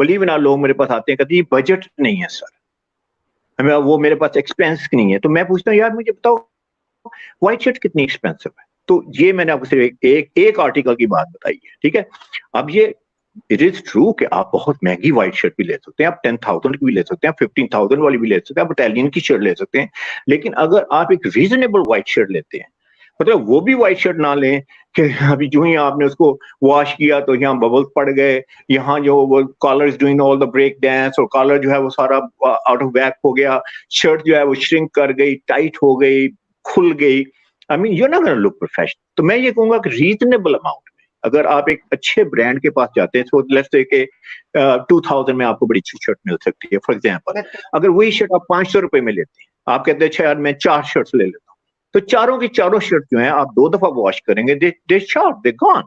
Believe in our, लोग मेरे पास आते हैं कहते हैं बजट नहीं है सर, हमें वो मेरे पास एक्सपेंस नहीं है। तो मैं पूछता हूँ यार मुझे बताओ व्हाइट शर्ट कितनी एक्सपेंसिव है? तो ये मैंने आपको सिर्फ एक आर्टिकल की बात बताई है, ठीक है। अब ये इट इज ट्रू कि आप बहुत महंगी व्हाइट शर्ट भी ले सकते हैं, आप 10,000 की भी ले सकते हैं, 15,000 वाली भी ले सकते हैं, आप इटालियन की शर्ट ले सकते हैं। लेकिन अगर आप एक रीजनेबल व्हाइट शर्ट लेते हैं, मतलब वो भी व्हाइट शर्ट ना लें कि अभी जो ही आपने उसको वॉश किया तो यहाँ बबल्स पड़ गए, यहाँ जो वो collar is doing all the break dance, और कॉलर जो है वो सारा आउट ऑफ वैक हो गया, शर्ट जो है वो श्रिंक कर गई, टाइट हो गई, खुल गई। I mean you are not gonna look professional. तो मैं ये कहूंगा कि रीजनेबल अमाउंट में अगर आप एक अच्छे ब्रांड के पास जाते हैं, तो लेट्स से कि 2000 में आपको बड़ी अच्छी शर्ट मिल सकती है फॉर एग्जांपल। अगर वही शर्ट आप 500 रुपए में लेते हैं, आप कहते हैं अच्छा यार मैं 4 शर्ट्स ले लेता हूँ, तो चारों की चारों शर्ट जो है आप 2 दफा वॉश करेंगे, दे शॉर्ट, दे गॉन।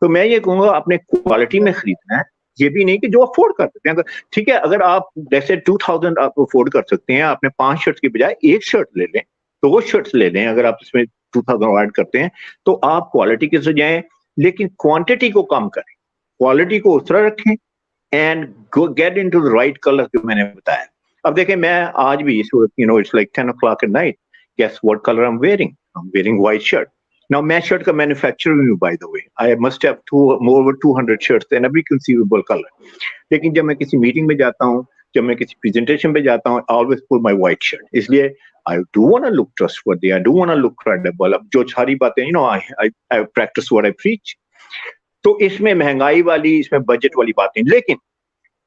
तो मैं ये कहूंगा अपने क्वालिटी में खरीदना है, ये भी नहीं कि जो अफोर्ड कर सकते हैं। ठीक है, अगर आप जैसे 2000 आप अफोर्ड कर सकते हैं, आपने 5 शर्ट की बजाय 1 शर्ट ले लें, 2 शर्ट्स ले लें, अगर आप इसमें 2000 ऐड करते हैं तो आप क्वालिटी के से जाएं, लेकिन क्वांटिटी को कम करें, क्वालिटी को उस तरह रखें and get into the right colour जो मैंने बताया। अब देखें मैं आज भी इस वक्त it's like 10 o'clock at night, guess what color I'm wearing? I'm wearing white shirt. Now मैं शर्ट का मैन्युफैक्चरर हूँ by the way, I must have more over 200 shirts in every conceivable color. लेकिन जब मैं किसी मीटिंग में जाता हूँ, जब मैं किसी प्रेजेंटेशन पे जाता हूँ, I always pull my white shirt, इसलिए I do want to look trustworthy, I do want to look credible. अब जो सारी बातें I practice what I preach. तो इसमें महंगाई वाली, इसमें बजट वाली बातें, लेकिन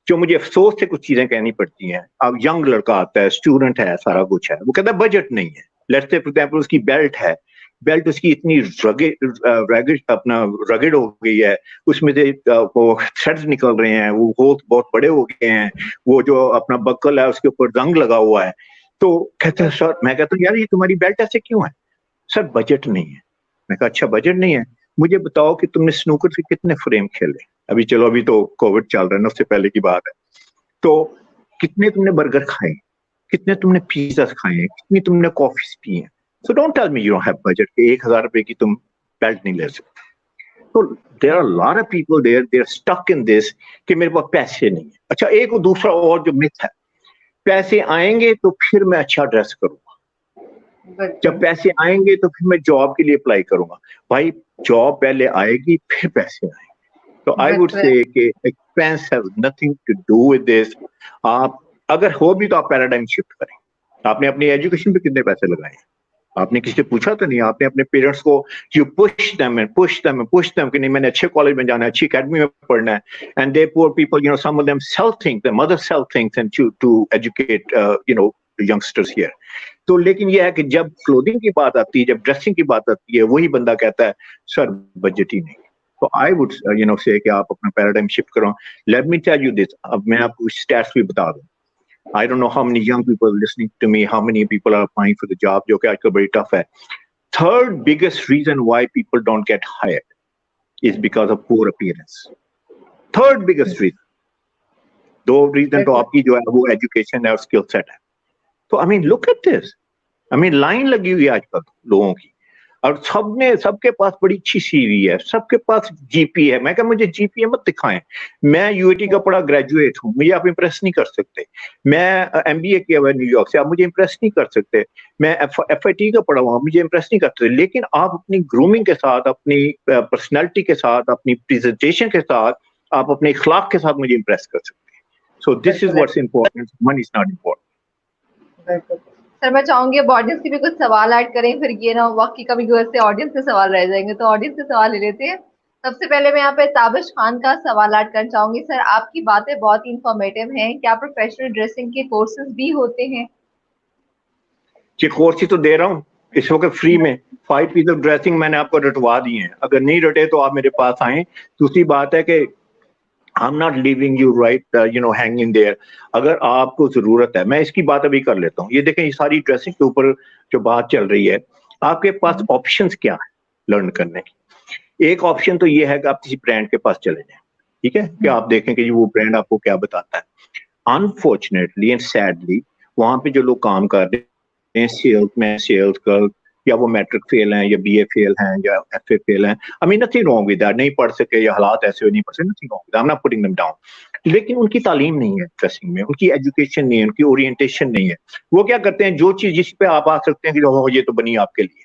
जो मुझे अफसोस से कुछ चीजें कहनी पड़ती हैं। अब यंग लड़का आता है, स्टूडेंट है, सारा कुछ है, वो कहता है बजट नहीं है। लेट्स से फॉर एग्जांपल उसकी बेल्ट है, बेल्ट उसकी इतनी रगड़ हो गई है, उसमें से वो थ्रेड्स निकल रहे हैं, वो होल्स बहुत बड़े हो गए हैं, वो जो अपना बक्कल है उसके ऊपर जंग लगा हुआ है। तो कहते हैं सर, मैं कहता हूँ यार ये तुम्हारी बेल्ट ऐसे क्यों है? सर बजट नहीं है। मैं कहा अच्छा बजट नहीं है, मुझे बताओ कि तुमने स्नूकर से कितने फ्रेम खेले? अभी चलो अभी तो कोविड चल रहा है ना, उससे पहले की बात है। तो कितने तुमने बर्गर खाए, कितने तुमने पिज्जा खाए, कितनी तुमने कॉफी पी है? So don't tell me you don't have budget के 1000 रुपए की तुम बेल्ट नहीं ले सकते। तो there are lot of people there, they are stuck in this कि मेरे पास पैसे नहीं है। अच्छा एक दूसरा और जो मिथ है, पैसे आएंगे तो फिर मैं अच्छा ड्रेस करूंगा, जब पैसे आएंगे तो फिर मैं जॉब के लिए अप्लाई करूंगा। भाई जॉब पहले आएगी फिर पैसे आएंगे। तो आई वुड से कि expense have nothing to do with this. आप अगर हो भी तो आप पैराडाइम शिफ्ट करें। आपने अपनी एजुकेशन पे कितने पैसे लगाए? आपने किसी से पूछा तो नहीं? आपने अपने पेरेंट्स को यू पुश देम कि नहीं मैंने अच्छे कॉलेज में जाना है, अच्छी एकेडमी में पढ़ना है, and they poor people some of them sell things, their mother sell things and to educate youngsters here. तो लेकिन ये है कि जब क्लोथिंग की बात आती है, जब ड्रेसिंग की बात आती है, वही बंदा कहता है सर बजट ही नहीं। तो आई वुड से कि आप अपना पैराडाइम शिफ्ट करो। Let me tell you this, अब मैं आपको स्टैट्स भी बता दूं। I don't know how many young people listening to me, how many people are applying for the job, जो कि आजकल बड़ी टफ है। Third biggest reason why people don't get hired is because of poor appearance. Third biggest reason. दो reason तो आपकी जो है वो education है और skill set है. तो I mean look at this. I mean line लगी हुई है आजकल लोगों की और सबके पास बड़ी अच्छी सीवी है, सबके पास जीपी है. मैं कहा मुझे जीपीए मत दिखाएं, मैं यूएटी का पढ़ा ग्रेजुएट हूं, मुझे आप इंप्रेस नहीं कर सकते. मैं एमबीए किया हुआ है न्यूयॉर्क से, आप मुझे इंप्रेस नहीं कर सकते. मैं एफआईटी का पढ़ा हुआ, मुझे इंप्रेस नहीं कर सकते. लेकिन आप अपनी ग्रूमिंग के साथ, अपनी पर्सनैलिटी के साथ, अपनी प्रेजेंटेशन के साथ, आप अपने इखलाक के साथ मुझे इंप्रेस कर सकते हैं. So this is what's important, money is not important. Sir मैं चाहूंगी अब ऑडियंस के भी कुछ सवाल ऐड करें, फिर ये ना वक्त की कभी से ऑडियंस से सवाल रह जाएंगे, तो ऑडियंस से सवाल ले लेते हैं. सबसे पहले मैं यहाँ पे ताबिश खान का सवाल ऐड करना चाहूंगी. सर आपकी बातें बहुत ही इंफॉर्मेटिव हैं, क्या प्रोफेशनल ड्रेसिंग के कोर्सेज भी होते हैं? जी कोर्स ही तो दे रहा हूँ इस वक्त फ्री में. 5 पीस ऑफ ड्रेसिंग मैंने आपको रटवा दी हैं, अगर नहीं रटे तो आप मेरे पास आए. दूसरी बात है कि I'm not leaving you right hanging there. अगर आपको जरूरत है, मैं इसकी बात अभी कर लेता हूँ. ये देखें, ये सारी ड्रेसिंग के ऊपर जो बात चल रही है, आपके पास ऑप्शंस क्या है लर्न करने की. एक ऑप्शन तो ये है कि आप किसी ब्रांड के पास चले जाएं, ठीक है, कि आप देखें कि वो ब्रांड आपको क्या बताता है. अनफॉर्चुनेटली एंड सैडली वहां पे जो लोग काम कर रहे हैं, सेल्स मैन, सेल्स गर्ल, या वो मैट्रिक फेल हैं या बीए फेल हैं या एफए फेल हैं, I mean nothing wrong with that, नहीं पढ़ सके या हालात ऐसे नहीं पढ़ सके, nothing wrong with that, I am not putting them down. लेकिन उनकी तालीम नहीं है ड्रेसिंग में, उनकी एजुकेशन नहीं है, उनकी ओरिएंटेशन नहीं है. वो क्या करते हैं, जो चीज जिस पे आप आ सकते हैं कि ये तो बनी आपके लिए,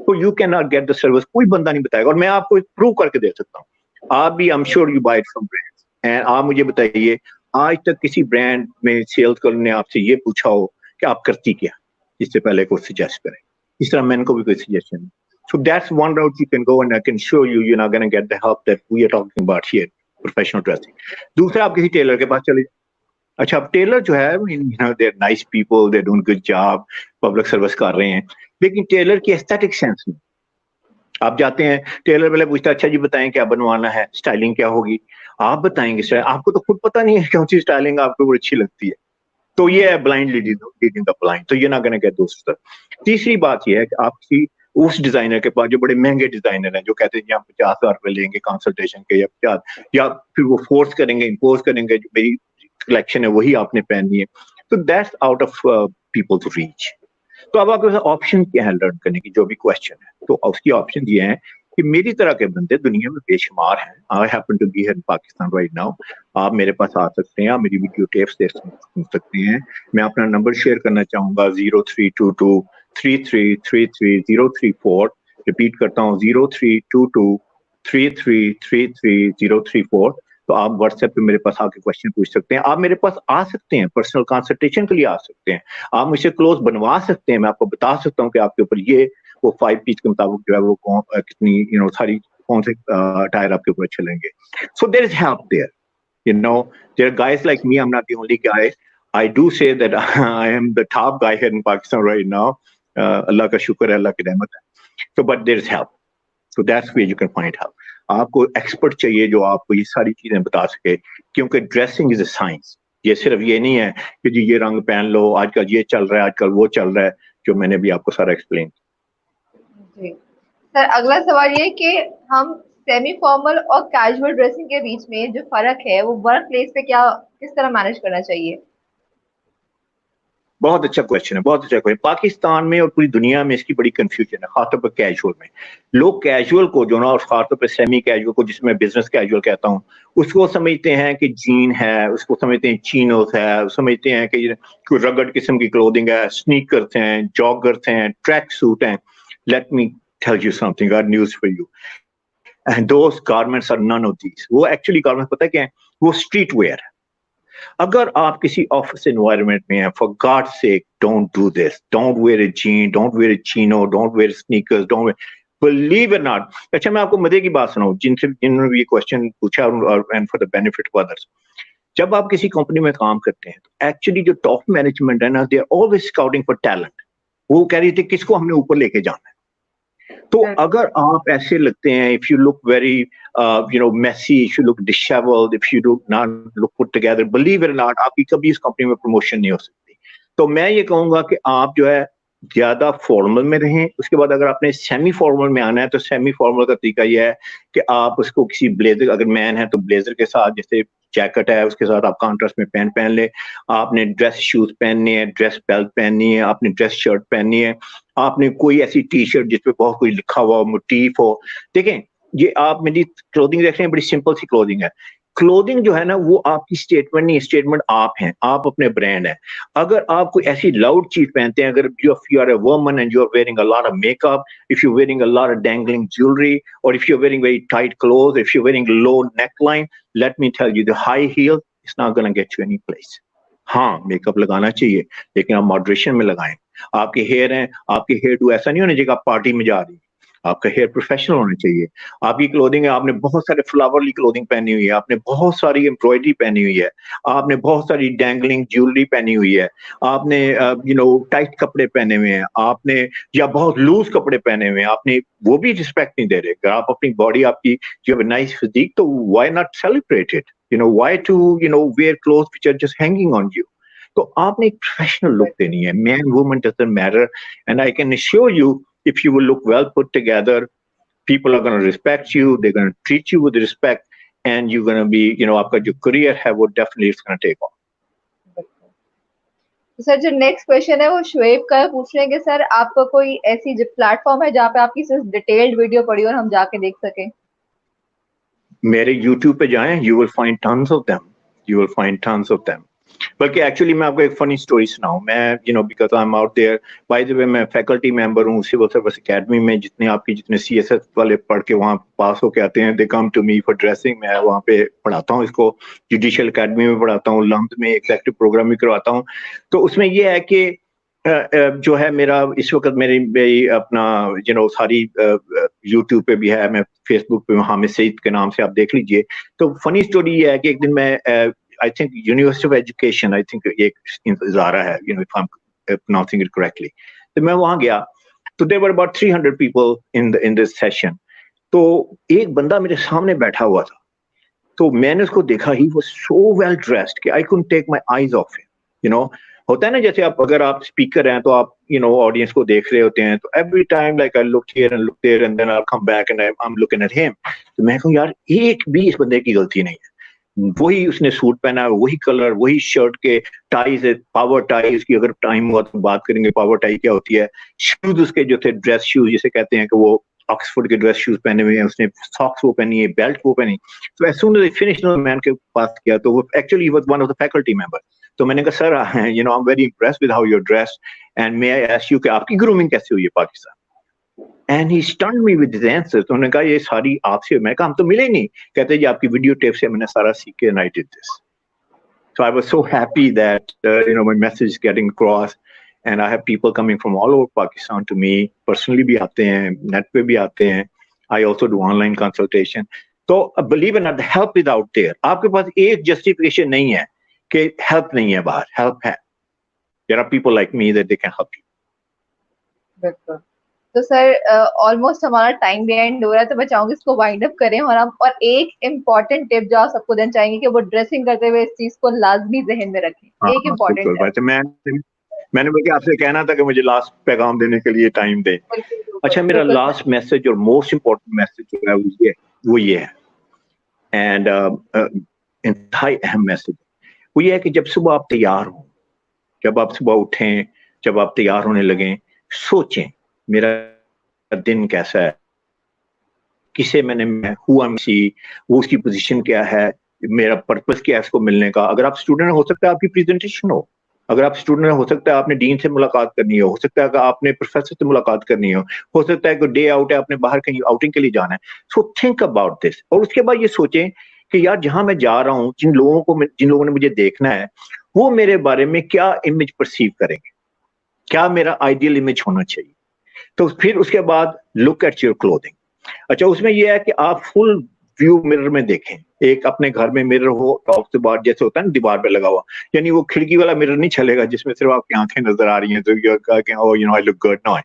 तो you can not get the service. कोई बंदा नहीं बताएगा, और मैं आपको प्रूव करके दे सकता हूँ. आप भी, I am sure you buy it from brands, एंड आप मुझे बताइए आज तक किसी ब्रांड में सेल्स गर्ल ने आपसे ये पूछा हो कि आप करती क्या, इससे पहले कोई सजेस्ट करें. इस तरह मैंने को भी कोई सजेशन नहीं. So that's one route you can go, and I can show you you're not going to get the help that we are talking about here, professional dressing. दूसरा, आप किसी टेलर के पास चले जाए. अच्छा, अब टेलर जो है, they're nice people, they're doing good job, public service कर रहे हैं, लेकिन टेलर की एस्थेटिक सेंस में आप जाते हैं, टेलर पहले पूछता है अच्छा जी बताएं क्या बनवाना है, स्टाइलिंग क्या होगी, आप बताएंगे. आपको तो खुद पता नहीं है कौन सी स्टाइलिंग आपको अच्छी लगती है. तो ये है ब्लाइंड लीडिंग द ब्लाइंड. तो ये ना करने के दोस्त. तीसरी बात ये है कि आप उस डिजाइनर के पास जो बड़े महंगे डिजाइनर हैं, जो कहते हैं हम 50,000 रुपए लेंगे कंसल्टेशन के, या 50, या फिर वो फोर्स करेंगे, इम्पोज करेंगे, जो मेरी कलेक्शन है वही आपने पहननी है. तो that's out of people's reach. तो अब आपके पास ऑप्शन क्या है लर्न करने की, जो भी क्वेश्चन है, तो उसकी ऑप्शन ये है कि मेरी तरह के बंदे दुनिया में बेशुमार हैं. I happen to be here in Pakistan right now. आप मेरे पास आ सकते हैं, आप मेरी वीडियो टेप्स देख सकते हैं. मैं अपना नंबर शेयर करना चाहूंगा, 032233333034. रिपीट करता हूँ, 032233333034. तो आप व्हाट्सएप पे मेरे पास आके क्वेश्चन पूछ सकते हैं. आप मेरे पास आ सकते हैं, पर्सनल कंसल्टेशन के लिए आ सकते हैं. आप मुझसे क्लोज बनवा सकते हैं. मैं आपको बता सकता हूँ कि आपके ऊपर ये वो 5 पीस के मुताबिक जो है वो कितनी सारी कौन से टायर आपके ऊपर चलेंगे. So there is help there. There are guys like me. I'm not the only guy. I do say that I am the top guy here in Pakistan right now. Allah ka shukr hai, Allah ki रहमत है. So but there is help. So that's where you can find help. आपको expert चाहिए जो आपको ये सारी चीजें बता सके, क्योंकि ड्रेसिंग इज अ साइंस. ये सिर्फ ये नहीं है कि जी ये रंग पहन लो, आजकल ये चल रहा है, आजकल वो चल रहा है, जो मैंने भी आपको सारा एक्सप्लेन. जी सर, अगला सवाल ये कि हम सेमी फॉर्मल और कैजुअल ड्रेसिंग के बीच में जो फर्क है वो वर्क प्लेस पे किस तरह मैनेज करना चाहिए? बहुत अच्छा क्वेश्चन है, बहुत अच्छा क्वेश्चन. पाकिस्तान में और पूरी दुनिया में इसकी बड़ी कंफ्यूजन है, खासतौर पर कैजुअल में. लोग कैजुअल को जो ना, और खासतौर पर सेमी कैजुअल को, जिसमें बिजनेस कैजुअल कहता हूँ, उसको समझते हैं कि जीन है, उसको समझते हैं चीनोस है, समझते हैं कि कोई रगड़ किस्म की क्लोथिंग है, स्नीकर्स हैं, जॉगर्स हैं, ट्रैक सूट हैं. Let me tell you something, got news for you. And those garments are none of these. वो एक्चुअली गारमेंट्स पता है क्या है? वो स्ट्रीट वेयर है. अगर आप किसी ऑफिस एनवायरनमेंट में हैं, for God sake don't do this. Don't wear a gene, don't wear a Chino, don't wear sneakers, don't wear, believe it not. अच्छा, मैं आपको मजे की बात सुनाऊं, जिन्होंने भी ये क्वेश्चन पूछा, and for the benefit of others. जब आप किसी कंपनी में काम करते हैं तो एक्चुअली जो टॉप मैनेजमेंट है ना, they are always scouting for talent. वो कह रही थी किसको हमने ऊपर लेके जाना है. तो अगर आप ऐसे लगते हैं, if you look very messy, if you look dishevelled, if you do not look put together, believe it not, आपकी कभी इस कंपनी में प्रमोशन नहीं हो सकती. तो मैं ये कहूंगा कि आप जो है ज्यादा फॉर्मल में रहें. उसके बाद अगर आपने सेमी फॉर्मल में आना है तो सेमी फॉर्मल का तरीका यह है कि आप उसको किसी ब्लेजर, अगर मैन है तो ब्लेजर के साथ, जैसे जैकेट है उसके साथ आप कॉन्ट्रास्ट में पैंट पहन ले. आपने ड्रेस शूज पहनने हैं, ड्रेस बेल्ट पहननी है, आपने ड्रेस शर्ट पहननी है, आपने कोई ऐसी टी शर्ट जिसपे बहुत कोई लिखा हुआ मोटिफ हो. देखें, ये आप मेरी क्लोथिंग देख रहे हैं, बड़ी सिंपल सी क्लोथिंग है. क्लोथिंग जो है ना वो आपकी स्टेटमेंट नहीं, स्टेटमेंट आप हैं, आप अपने ब्रांड है. अगर आप कोई ऐसी लाउड चीज पहनते हैं, अगर you are a woman and you are wearing a lot of makeup, if you're wearing a lot of dangling jewelry, or if you're wearing very tight clothes, if you're wearing low neckline, let me tell you, the high heel is not going to get you any place. हाँ, makeup लगाना चाहिए लेकिन आप moderation में लगाएं. आपके hair हैं, आपके हेयर टू ऐसा नहीं होना चाहिए आप पार्टी में जा रही हैं. आपका हेयर प्रोफेशनल होना चाहिए. आपकी क्लोथिंग है, आपने बहुत सारे फ्लावरली क्लोथिंग पहनी हुई है, आपने बहुत सारी एम्ब्रॉयडरी पहनी हुई है, आपने बहुत सारी डैंगलिंग ज्वेलरी पहनी हुई है, आपने टाइट कपड़े पहने हुए हैं, आपने या बहुत लूज कपड़े पहने हुए हैं, आपने वो भी रिस्पेक्ट नहीं दे रहे. अगर आप अपनी बॉडी, आपकी you have a nice physique, तो why not celebrate it? Why to wear clothes which are just hanging on you? तो आपने एक प्रोफेशनल लुक देनी है. Man woman doesn't matter. And I can assure you, if you will look well put together, people are going to respect you, they're going to treat you with respect, and you're going to be, आपका जो career है वो definitely it's going to take off. Sir जो next question है वो शुएब का है. पूछ रहे हैं कि सर आपका कोई ऐसी जो प्लेटफॉर्म है जहाँ पे आपकी सिर्फ डिटेल्ड वीडियो पड़ी और हम जाके देख सकें? मेरे YouTube पे जाएं, you will find tons of them. You will find tons of them. बल्कि एक्चुअली मैं आपको एक फनी स्टोरी सुनाऊं. मैं because I am out there, by the way मैं फैकल्टी मेंबर हूं सिविल सर्विस एकेडमी में. जितने CSS वाले पढ़ के वहाँ पास होके आते हैं, they come to me for dressing. मैं वहाँ पे पढ़ाता हूँ, इसको जुडिशियल एकेडमी में पढ़ाता हूँ, लम्ब में एग्जेक्टिव प्रोग्राम भी करवाता हूँ. तो उसमें ये है कि जो है मेरा इस वक्त मेरी अपना सारी यूट्यूब पे भी है, मैं फेसबुक पे हामिद सईद के नाम से आप देख लीजिए. तो फनी स्टोरी ये है कि एक दिन मैं I think University of Education, I think एक ज़ारा है, if I'm pronouncing it correctly. तो मैं वहाँ गया, तो there were about 300 people in this session. तो एक बंदा मेरे सामने बैठा हुआ था, तो मैंने उसको देखा, he was so well dressed कि I couldn't take my eyes off him. होता है ना, जैसे अगर आप स्पीकर हैं तो आप ऑडियंस को देख रहे होते हैं, तो every time like I look here and look there and then I'll come back and I'm looking at him. तो मैं कहूँ यार एक भी इस बंदे की गलती नहीं है. वही उसने सूट पहना है, वही कलर, वही शर्ट के टाइज है, पावर टाइज की अगर टाइम हुआ तो बात करेंगे पावर टाई क्या होती है. शूज उसके जो थे, ड्रेस शूज जिसे कहते हैं कि वो ऑक्सफोर्ड के ड्रेस शूज पहने हुए हैं, उसने सॉक्स वो पहनी है, बेल्ट वो पहनी. तो as soon as I finished man के पास किया तो वो actually was one of the faculty member. तो मैंने कहा sir I am very impressed with how you are dressed and may I ask you कि आपकी ग्रूमिंग कैसे हुई है Pakistan? And he stunned me with his answers. तो उन्होंने कहा ये सारी आपसे. मैं कहा हम तो मिले नहीं. कहते जी आपकी वीडियो टेप से मैंने सारा सीख के and I did this. So I was so happy that my message is getting across, and I have people coming from all over Pakistan to me. Personally भी आते हैं, net पे भी आते हैं. I also do online consultation. तो believe it or not, the help is out there. आपके पास एक justification नहीं है कि help नहीं है बाहर. Help है. There are people like me that they can help you. बिल्कुल. तो सर ऑलमोस्ट हमारा टाइम भी एंड हो रहा है, तो मैं चाहूंगी इसको वाइंड अप करें और एक इम्पोर्टेंट टिप जो आप सबको देना चाहेंगे कि वो ड्रेसिंग करते हुए इस चीज को लाजमी जहन में रखें. एक इम्पोर्टेंट टिप. मैंने बल्कि आपसे कहना था कि मुझे लास्ट पैगाम देने के लिए टाइम दे. अच्छा, मेरा लास्ट मैसेज और मोस्ट इम्पोर्टेंट मैसेज जो है वो ये है, एंड इंतहाई अहम मैसेज वो ये है कि जब सुबह आप तैयार हो, जब आप सुबह उठें, जब आप तैयार होने लगें, सोचें मेरा दिन कैसा है, किसे मैं हुआ मिसी, वो उसकी पोजीशन क्या है, मेरा पर्पस क्या है इसको मिलने का. अगर आप स्टूडेंट हो सकता है आपकी प्रेजेंटेशन अगर आप स्टूडेंट हो सकता है आपने डीन से मुलाकात करनी हो सकता है कि आपने प्रोफेसर से मुलाकात करनी हो सकता है कि डे आउट है, आपने बाहर कहीं आउटिंग के लिए जाना है. So think about this. और उसके बाद ये सोचें कि यार जहां मैं जा रहा हूँ, जिन लोगों ने मुझे देखना है, वो मेरे बारे में क्या इमेज परसीव करेंगे, क्या मेरा आइडियल इमेज होना चाहिए. तो फिर उसके बाद लुक एट योर क्लोथिंग. अच्छा, उसमें यह है कि आप फुल व्यू मिरर में देखें. एक अपने घर में मिरर हो टॉप से बार, जैसे होता है ना दीवार पे लगा हुआ, यानी वो खिड़की वाला मिरर नहीं चलेगा जिसमें सिर्फ आपकी आंखें नजर आ रही हैं तो आई लुक गुड. नो,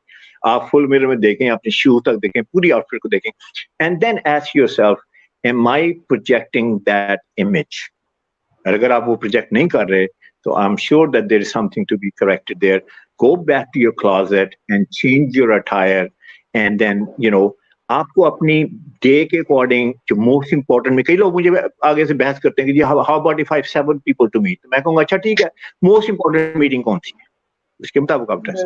आप फुल मिरर में देखें, अपने शू तक देखें, पूरी आउटफिट को देखें, and then ask yourself, am I projecting that image? अगर आप वो प्रोजेक्ट नहीं कर रहे तो I am sure that there is something to be corrected there. go back to your closet and change your attire, and then آپ کو اپنی ڈے کے اکارڈنگ جو موسٹ امپورٹنٹ میں کئی لوگ مجھے آگے سے بحث کرتے ہیں کہ جی how about if I have 7 people to meet, میں کہوں گا اچھا ٹھیک ہے, موسٹ امپورٹنٹ میٹنگ کون سی ہے, اس کے مطابق آپ ڈریس.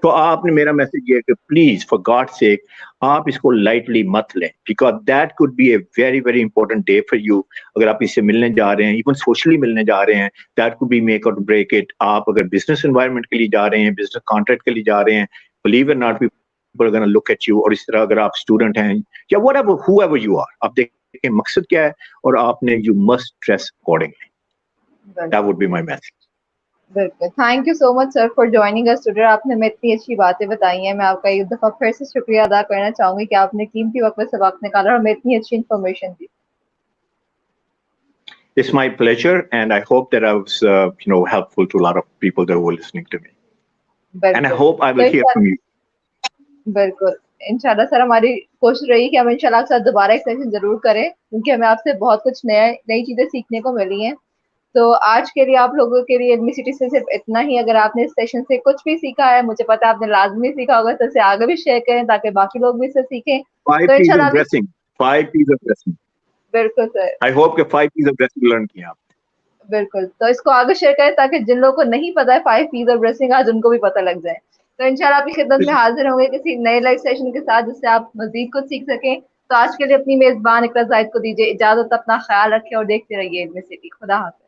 تو آپ نے میرا میسج یہ ہے کہ پلیز فار گاڈ سیک آپ اس کو لائٹلی مت لیں, because that could be a very very important day for you. اگر آپ اس سے ملنے جا رہے ہیں, ایون سوشلی ملنے جا رہے ہیں, دیٹ کوڈ بی میک اور بریک اٹ. آپ اگر بزنس انوائرمنٹ کے لیے جا رہے ہیں, بزنس کانٹریکٹ کے لیے جا رہے ہیں, believe it not people are going to look at you. اور اس طرح اگر آپ اسٹوڈنٹ ہیں یا whatever whoever you are, آپ دیکھیں مقصد کیا ہے اور آپ نے you must dress accordingly. That would be my message. بالکل, thank you so much sir for joining اس ٹوڈے. آپ نے ہمیں اتنی اچھی باتیں بتائی ہیں. میں آپ کا ایک دفعہ پھر سے شکریہ ادا کرنا چاہوں گی کہ آپ نے قیمتی وقت سے وقت نکالا اور ہمیں اتنی اچھی information the. It's my pleasure, and I hope that I was helpful to a lot of people that were listening to me. And I hope I will hear from you. بالکل انشاءاللہ سر, ہماری کوشش رہی کہ ہم انشاءاللہ آپ کے ساتھ دوبارہ ایک سیشن ضرور کریں, کیونکہ ہمیں آپ سے بہت کچھ نئی چیزیں سیکھنے کو ملی ہیں. تو آج کے لیے آپ لوگوں کے لیے علمی سٹی سے صرف اتنا ہی. اگر آپ نے اس سیشن سے کچھ بھی سیکھا ہے, مجھے پتا آپ نے لازمی سیکھا ہوگا, تو اسے آگے بھی شیئر کریں تاکہ باقی لوگ بھی اسے سیکھیں. تو انشاءاللہ 5 P's of dressing. بالکل سر, I hope کہ 5 P's of dressing learn کیا آپ. بالکل, تو اس کو آگے شیئر کریں تاکہ جن لوگوں کو نہیں پتا ہے 5 P's of dressing آج ان کو بھی پتہ لگ جائے. تو انشاءاللہ آپ کی خدمت میں حاضر ہوں گے کسی نئے لائیو سیشن کے ساتھ, جس سے آپ مزید کچھ سیکھ سکیں. تو آج کے لیے اپنی میزبان اقرا زاہد کو دیجیے اجازت. اپنا خیال رکھیں اور دیکھتے رہیے علمی سٹی. خدا حافظ.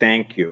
Thank you.